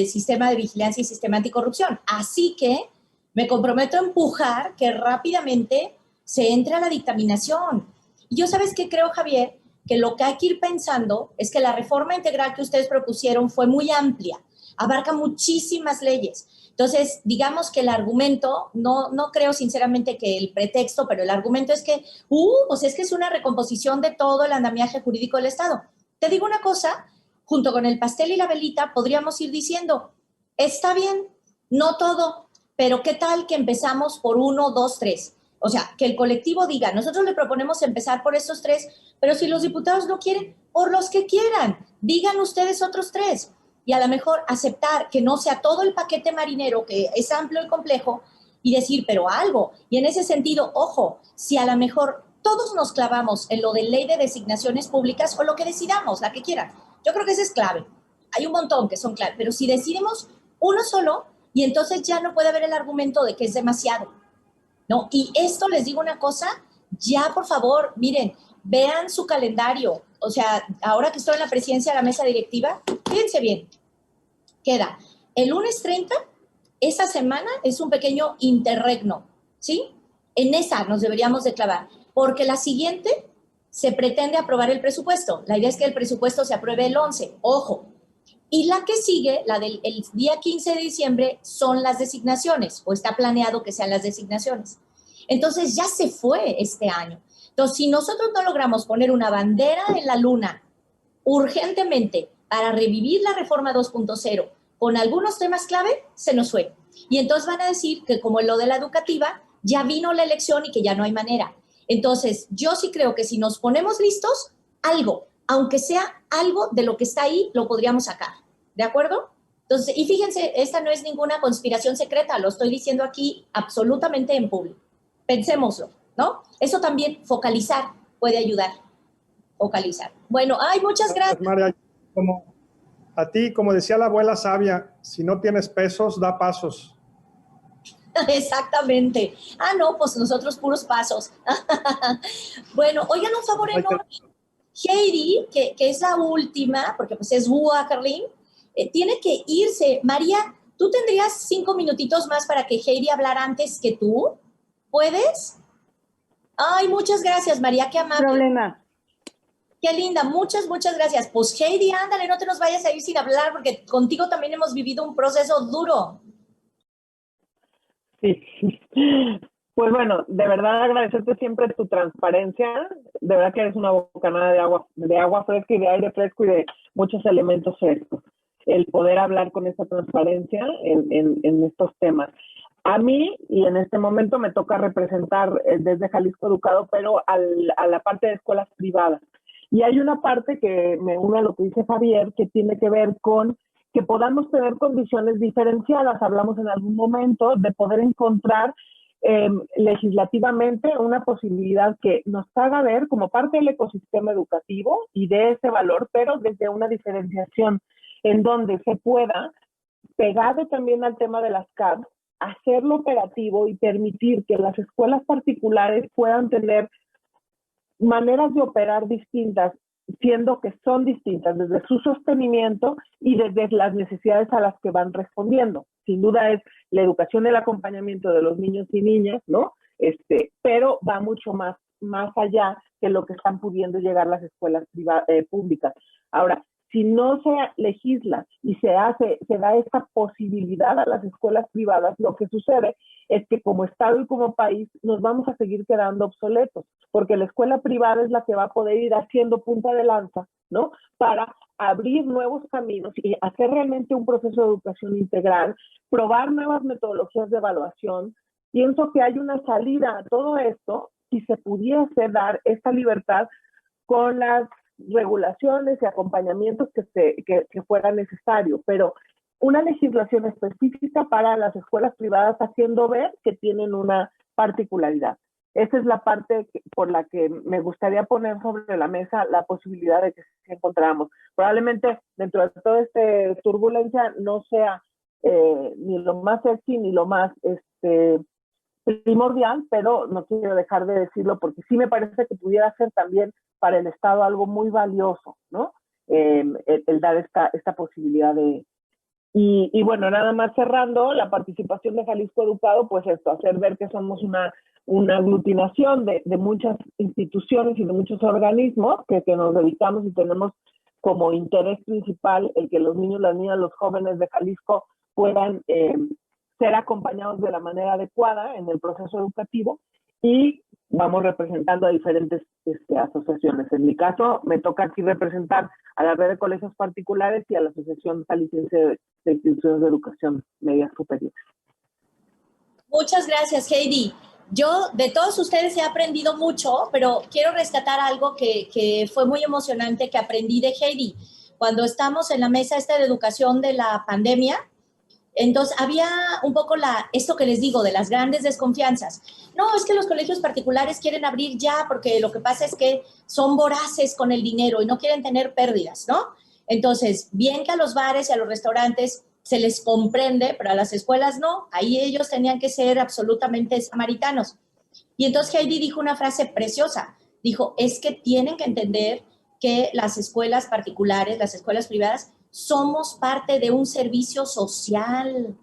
Sistema de Vigilancia y Sistema Anticorrupción. Así que me comprometo a empujar que rápidamente se entre a la dictaminación. Y yo, ¿sabes qué creo, Javier? Que lo que hay que ir pensando es que la reforma integral que ustedes propusieron fue muy amplia, abarca muchísimas leyes. Entonces, digamos que el argumento, no creo sinceramente que el pretexto, pero el argumento es que, pues es que es una recomposición de todo el andamiaje jurídico del Estado. Te digo una cosa, junto con el pastel y la velita podríamos ir diciendo, está bien, no todo, pero ¿qué tal que empezamos por 1, 2, 3? O sea, que el colectivo diga, nosotros le proponemos empezar por estos 3, pero si los diputados no quieren, por los que quieran, digan ustedes otros 3. y a lo mejor aceptar que no sea todo el paquete marinero, que es amplio y complejo, y decir, pero algo. Y en ese sentido, ojo, si a lo mejor todos nos clavamos en lo de ley de designaciones públicas o lo que decidamos, la que quieran, yo creo que eso es clave. Hay un montón que son clave, pero si decidimos uno solo, y entonces ya no puede haber el argumento de que es demasiado, ¿no? Y esto les digo una cosa, ya por favor, miren, vean su calendario. O sea, ahora que estoy en la presidencia de la mesa directiva, fíjense bien, queda el lunes 30, esa semana es un pequeño interregno, ¿sí? En esa nos deberíamos de clavar, porque la siguiente se pretende aprobar el presupuesto. La idea es que el presupuesto se apruebe el 11, ojo. Y la que sigue, la del el día 15 de diciembre, son las designaciones, o está planeado que sean las designaciones. Entonces ya se fue este año. Entonces, si nosotros no logramos poner una bandera en la luna urgentemente para revivir la reforma 2.0 con algunos temas clave, se nos fue. Y entonces van a decir que como en lo de la educativa, ya vino la elección y que ya no hay manera. Entonces, yo sí creo que si nos ponemos listos, algo, aunque sea algo de lo que está ahí, lo podríamos sacar. ¿De acuerdo? Entonces, y fíjense, esta no es ninguna conspiración secreta, lo estoy diciendo aquí absolutamente en público. Pensémoslo, ¿no? Eso también, focalizar, puede ayudar. Focalizar. Bueno, ay, muchas gracias. María, a ti, como decía la abuela sabia, si no tienes pesos, da pasos. Exactamente. Ah, no, pues nosotros puros pasos. Bueno, oigan un favor enorme. Heidi, que es la última, porque pues es Carlín, tiene que irse. María, ¿tú tendrías 5 minutitos más para que Heidi hablara antes que tú? ¿Puedes? Ay, muchas gracias, María, qué amable. Problema. Qué linda, muchas gracias. Pues Heidi, ándale, no te nos vayas a ir sin hablar, porque contigo también hemos vivido un proceso duro. Sí. Pues bueno, de verdad agradecerte siempre tu transparencia. De verdad que eres una bocanada de agua fresca y de aire fresco y de muchos elementos frescos. El poder hablar con esta transparencia en estos temas. A mí, y en este momento me toca representar desde Jalisco Educado, pero a la parte de escuelas privadas. Y hay una parte que me une a lo que dice Javier, que tiene que ver con que podamos tener condiciones diferenciadas. Hablamos en algún momento de poder encontrar legislativamente una posibilidad que nos haga ver como parte del ecosistema educativo y de ese valor, pero desde una diferenciación en donde se pueda, pegado también al tema de las CAP, hacerlo operativo y permitir que las escuelas particulares puedan tener maneras de operar distintas, siendo que son distintas desde su sostenimiento y desde las necesidades a las que van respondiendo. Sin duda es la educación y el acompañamiento de los niños y niñas, ¿no? Pero va mucho más allá que lo que están pudiendo llegar las escuelas públicas. Ahora, si no se legisla y se da esta posibilidad a las escuelas privadas, lo que sucede es que como Estado y como país nos vamos a seguir quedando obsoletos, porque la escuela privada es la que va a poder ir haciendo punta de lanza, ¿no? Para abrir nuevos caminos y hacer realmente un proceso de educación integral, probar nuevas metodologías de evaluación. Pienso que hay una salida a todo esto si se pudiese dar esta libertad con las regulaciones y acompañamientos que fuera necesario, pero una legislación específica para las escuelas privadas haciendo ver que tienen una particularidad. Esa es la parte por la que me gustaría poner sobre la mesa la posibilidad de que se encontráramos. Probablemente dentro de toda esta turbulencia no sea ni lo más sexy ni lo más primordial, pero no quiero dejar de decirlo porque sí me parece que pudiera ser también para el Estado algo muy valioso, ¿no? El dar esta posibilidad de... Y bueno, nada más cerrando, la participación de Jalisco Educado, pues esto, hacer ver que somos una aglutinación de muchas instituciones y de muchos organismos que nos dedicamos y tenemos como interés principal el que los niños, las niñas, los jóvenes de Jalisco puedan ser acompañados de la manera adecuada en el proceso educativo y vamos representando a diferentes asociaciones. En mi caso, me toca aquí representar a la red de colegios particulares y a la Asociación Jalisciense de Instituciones de Educación Media Superior. Muchas gracias, Heidi. Yo de todos ustedes he aprendido mucho, pero quiero rescatar algo que fue muy emocionante que aprendí de Heidi. cuando estamos en la mesa de educación de la pandemia, entonces había un poco esto que les digo de las grandes desconfianzas. No, es que los colegios particulares quieren abrir ya porque lo que pasa es que son voraces con el dinero y no quieren tener pérdidas, ¿no? Entonces, bien que a los bares y a los restaurantes se les comprende, pero a las escuelas no. Ahí ellos tenían que ser absolutamente samaritanos. Y entonces Heidi dijo una frase preciosa. Dijo, es que tienen que entender que las escuelas particulares, las escuelas privadas, somos parte de un servicio social.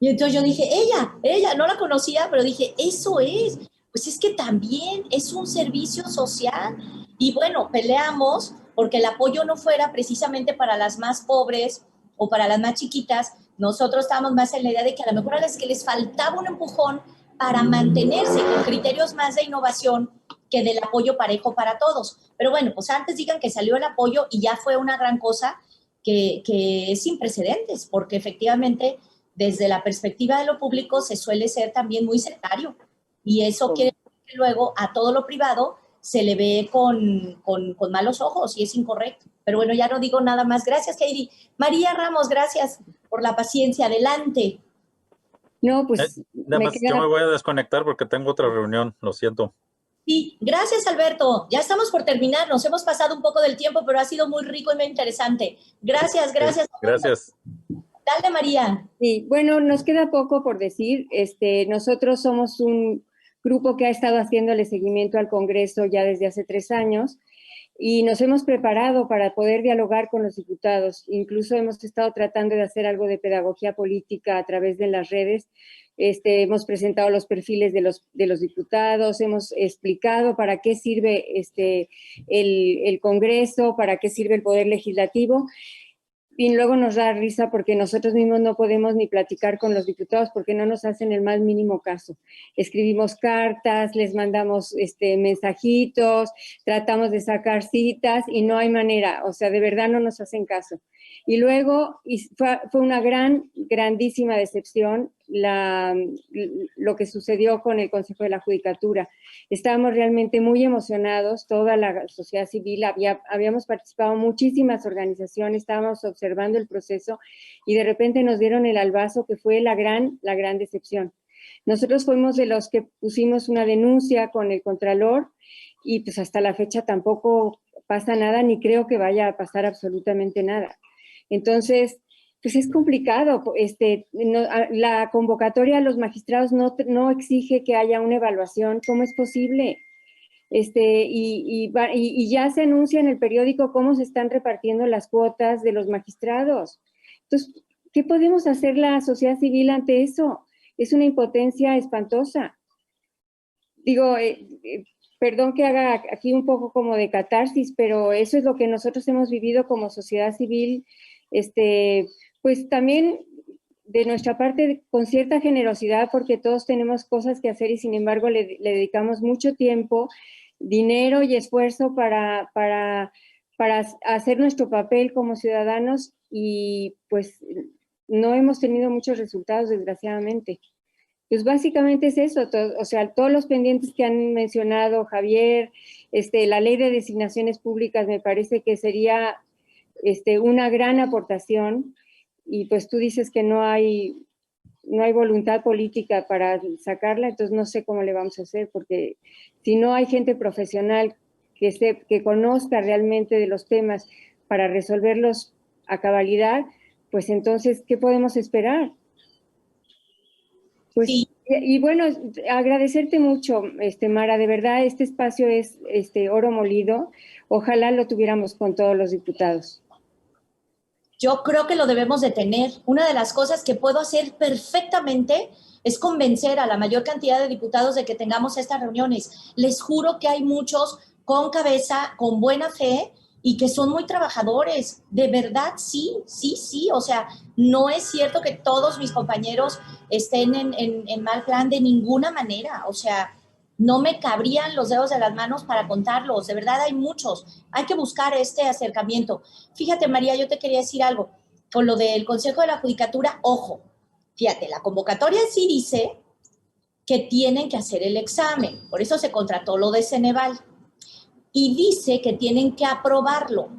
Y entonces yo dije, ella, no la conocía, pero dije, eso es. Pues es que también es un servicio social. Y bueno, peleamos porque el apoyo no fuera precisamente para las más pobres o para las más chiquitas. Nosotros estábamos más en la idea de que a lo mejor a las que les faltaba un empujón para mantenerse con criterios más de innovación que del apoyo parejo para todos. Pero bueno, pues antes digan que salió el apoyo y ya fue una gran cosa que es sin precedentes, porque efectivamente desde la perspectiva de lo público se suele ser también muy sectario. Y eso quiere decir que luego a todo lo privado se le ve con malos ojos y es incorrecto. Pero bueno, ya no digo nada más. Gracias, Heidi. María Ramos, gracias por la paciencia. Adelante. No, pues yo me voy a desconectar porque tengo otra reunión, lo siento. Sí, gracias, Alberto. Ya estamos por terminar, nos hemos pasado un poco del tiempo, pero ha sido muy rico y muy interesante. Gracias. Gracias. Dale, María. Sí, bueno, nos queda poco por decir. Nosotros somos un grupo que ha estado haciéndole seguimiento al Congreso ya desde hace 3 años y nos hemos preparado para poder dialogar con los diputados. Incluso hemos estado tratando de hacer algo de pedagogía política a través de las redes. Hemos presentado los perfiles de los diputados, hemos explicado para qué sirve el Congreso, para qué sirve el Poder Legislativo. Y luego nos da risa porque nosotros mismos no podemos ni platicar con los diputados porque no nos hacen el más mínimo caso. Escribimos cartas, les mandamos mensajitos, tratamos de sacar citas y no hay manera, o sea, de verdad no nos hacen caso. Y luego fue una grandísima decepción lo que sucedió con el Consejo de la Judicatura. Estábamos realmente muy emocionados, toda la sociedad civil, habíamos participado muchísimas organizaciones, estábamos observando el proceso y de repente nos dieron el albazo que fue la gran decepción. Nosotros fuimos de los que pusimos una denuncia con el Contralor y pues hasta la fecha tampoco pasa nada, ni creo que vaya a pasar absolutamente nada. Entonces, pues es complicado. La convocatoria a los magistrados no exige que haya una evaluación. ¿Cómo es posible? Y ya se anuncia en el periódico cómo se están repartiendo las cuotas de los magistrados. Entonces, ¿qué podemos hacer la sociedad civil ante eso? Es una impotencia espantosa. Digo, perdón que haga aquí un poco como de catarsis, pero eso es lo que nosotros hemos vivido como sociedad civil, pues también de nuestra parte con cierta generosidad, porque todos tenemos cosas que hacer y sin embargo le dedicamos mucho tiempo, dinero y esfuerzo para hacer nuestro papel como ciudadanos y pues no hemos tenido muchos resultados, desgraciadamente. Pues básicamente es eso, o sea, todos los pendientes que han mencionado Javier, la ley de designaciones públicas me parece que sería una gran aportación y pues tú dices que no hay voluntad política para sacarla, entonces no sé cómo le vamos a hacer, porque si no hay gente profesional que conozca realmente de los temas para resolverlos a cabalidad, pues entonces, ¿qué podemos esperar? Pues, sí. Y bueno, agradecerte mucho, Mara, de verdad, este espacio es oro molido, ojalá lo tuviéramos con todos los diputados. Yo creo que lo debemos de tener. Una de las cosas que puedo hacer perfectamente es convencer a la mayor cantidad de diputados de que tengamos estas reuniones. Les juro que hay muchos con cabeza, con buena fe y que son muy trabajadores. De verdad, sí. O sea, no es cierto que todos mis compañeros estén en mal plan de ninguna manera. O sea, no me cabrían los dedos de las manos para contarlos. De verdad, hay muchos. Hay que buscar este acercamiento. Fíjate, María, yo te quería decir algo. Con lo del Consejo de la Judicatura, ojo. Fíjate, la convocatoria sí dice que tienen que hacer el examen. Por eso se contrató lo de Ceneval. Y dice que tienen que aprobarlo.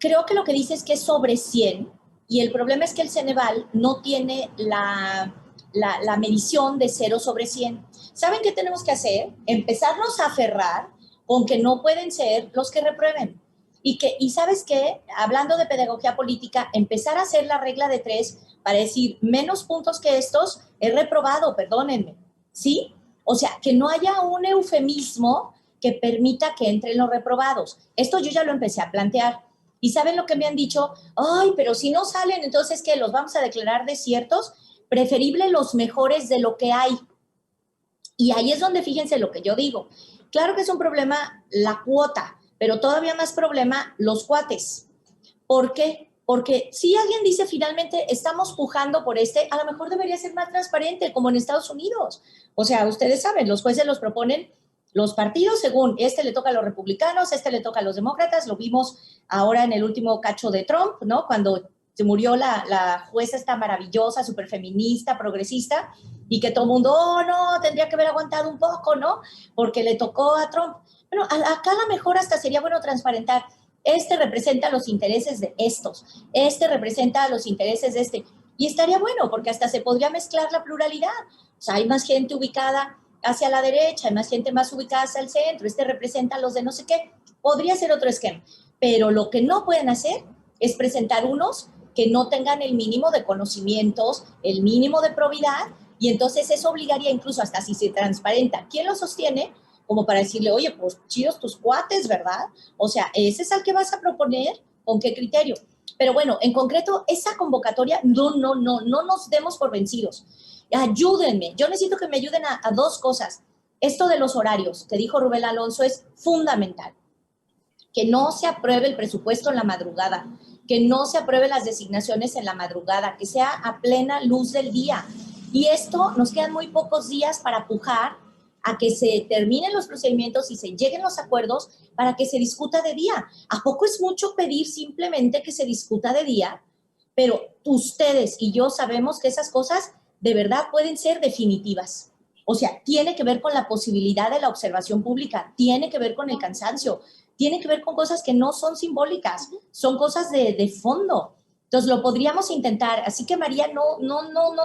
creo que lo que dice es que es sobre 100 y el problema es que el Ceneval no tiene la medición de 0 sobre 100. ¿Saben qué tenemos que hacer? Empezarnos a aferrar con que no pueden ser los que reprueben. Y ¿sabes qué? Hablando de pedagogía política, empezar a hacer la regla de 3 para decir menos puntos que estos, he reprobado, perdónenme, ¿sí? O sea, que no haya un eufemismo que permita que entren los reprobados. Esto yo ya lo empecé a plantear. ¿Y saben lo que me han dicho? Ay, pero si no salen, entonces, ¿qué? ¿Los vamos a declarar desiertos? Preferible los mejores de lo que hay. Y ahí es donde, fíjense lo que yo digo. Claro que es un problema la cuota, pero todavía más problema los cuates. ¿Por qué? Porque si alguien dice finalmente estamos pujando por a lo mejor debería ser más transparente, como en Estados Unidos. O sea, ustedes saben, los jueces los proponen los partidos según le toca a los republicanos, le toca a los demócratas. Lo vimos ahora en el último cacho de Trump, ¿no? Cuando se murió la jueza esta maravillosa, súper feminista, progresista, y que todo el mundo, no, tendría que haber aguantado un poco, ¿no? Porque le tocó a Trump. Bueno, acá a lo mejor hasta sería bueno transparentar. Representa los intereses de estos, representa los intereses de Y estaría bueno, porque hasta se podría mezclar la pluralidad. O sea, hay más gente ubicada hacia la derecha, hay más gente más ubicada hacia el centro, representa a los de no sé qué. Podría ser otro esquema. Pero lo que no pueden hacer es presentar unos que no tengan el mínimo de conocimientos, el mínimo de probidad, y entonces eso obligaría incluso hasta si se transparenta quién lo sostiene, como para decirle, oye, pues chidos tus cuates, ¿verdad? O sea, ese es al que vas a proponer, ¿con qué criterio? Pero bueno, en concreto, esa convocatoria, no nos demos por vencidos. Ayúdenme, yo necesito que me ayuden a dos cosas. Esto de los horarios, que dijo Rubén Alonso, es fundamental. Que no se apruebe el presupuesto en la madrugada, que no se aprueben las designaciones en la madrugada, que sea a plena luz del día. Y esto, nos quedan muy pocos días para pujar a que se terminen los procedimientos y se lleguen los acuerdos para que se discuta de día. ¿A poco es mucho pedir simplemente que se discuta de día? Pero ustedes y yo sabemos que esas cosas de verdad pueden ser definitivas. O sea, tiene que ver con la posibilidad de la observación pública, tiene que ver con el cansancio, tiene que ver con cosas que no son simbólicas, son cosas de fondo. Entonces, lo podríamos intentar. Así que, María, no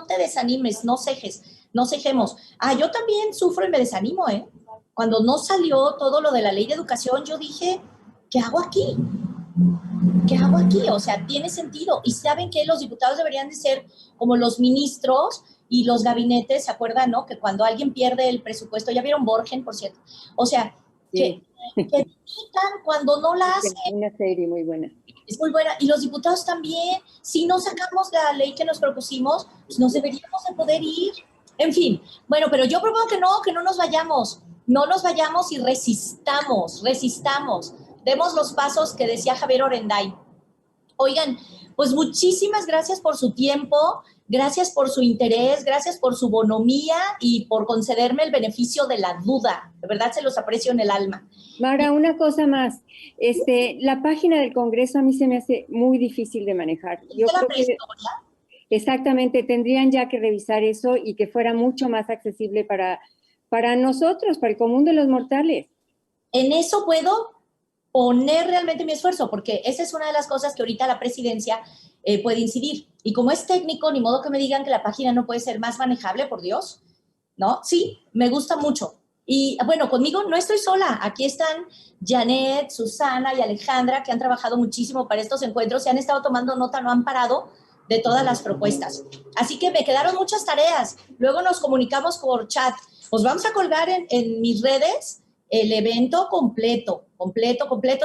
te desanimes, no cejemos. Yo también sufro y me desanimo, ¿eh? Cuando no salió todo lo de la ley de educación, yo dije, ¿qué hago aquí? ¿Qué hago aquí? O sea, tiene sentido. Y saben que los diputados deberían de ser como los ministros y los gabinetes, ¿se acuerdan, no? Que cuando alguien pierde el presupuesto, ya vieron Borgen, por cierto. O sea, sí. que quitan cuando no la hacen. Una serie muy buena. Es muy buena. Y los diputados también, si no sacamos la ley que nos propusimos, pues nos deberíamos de poder ir. En fin, bueno, pero yo propongo que no nos vayamos. No nos vayamos y resistamos. Demos los pasos que decía Javier Orendain. Oigan, pues muchísimas gracias por su tiempo, gracias por su interés, gracias por su bonomía y por concederme el beneficio de la duda. De verdad se los aprecio en el alma. Mara, una cosa más. La página del Congreso a mí se me hace muy difícil de manejar. Yo creo que exactamente, tendrían ya que revisar eso y que fuera mucho más accesible para nosotros, para el común de los mortales. En eso puedo poner realmente mi esfuerzo, porque esa es una de las cosas que ahorita la presidencia puede incidir. Y como es técnico, ni modo que me digan que la página no puede ser más manejable, por Dios, ¿no? Sí, me gusta mucho. Y bueno, conmigo no estoy sola. Aquí están Janet, Susana y Alejandra, que han trabajado muchísimo para estos encuentros y han estado tomando nota, no han parado de todas las propuestas. Así que me quedaron muchas tareas. Luego nos comunicamos por chat. Os vamos a colgar en mis redes el evento completo.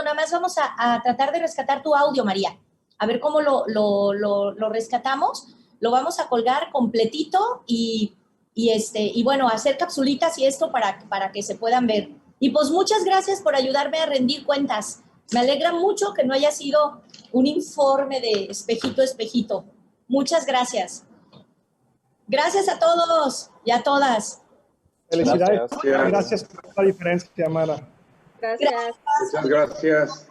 Nada más vamos a tratar de rescatar tu audio, María. A ver cómo lo rescatamos. Lo vamos a colgar completito y bueno, hacer capsulitas y esto para que se puedan ver. Y pues muchas gracias por ayudarme a rendir cuentas. Me alegra mucho que no haya sido un informe de espejito. Muchas gracias. Gracias a todos y a todas. Felicidades. Gracias por la diferencia, Mara. Gracias. Muchas gracias.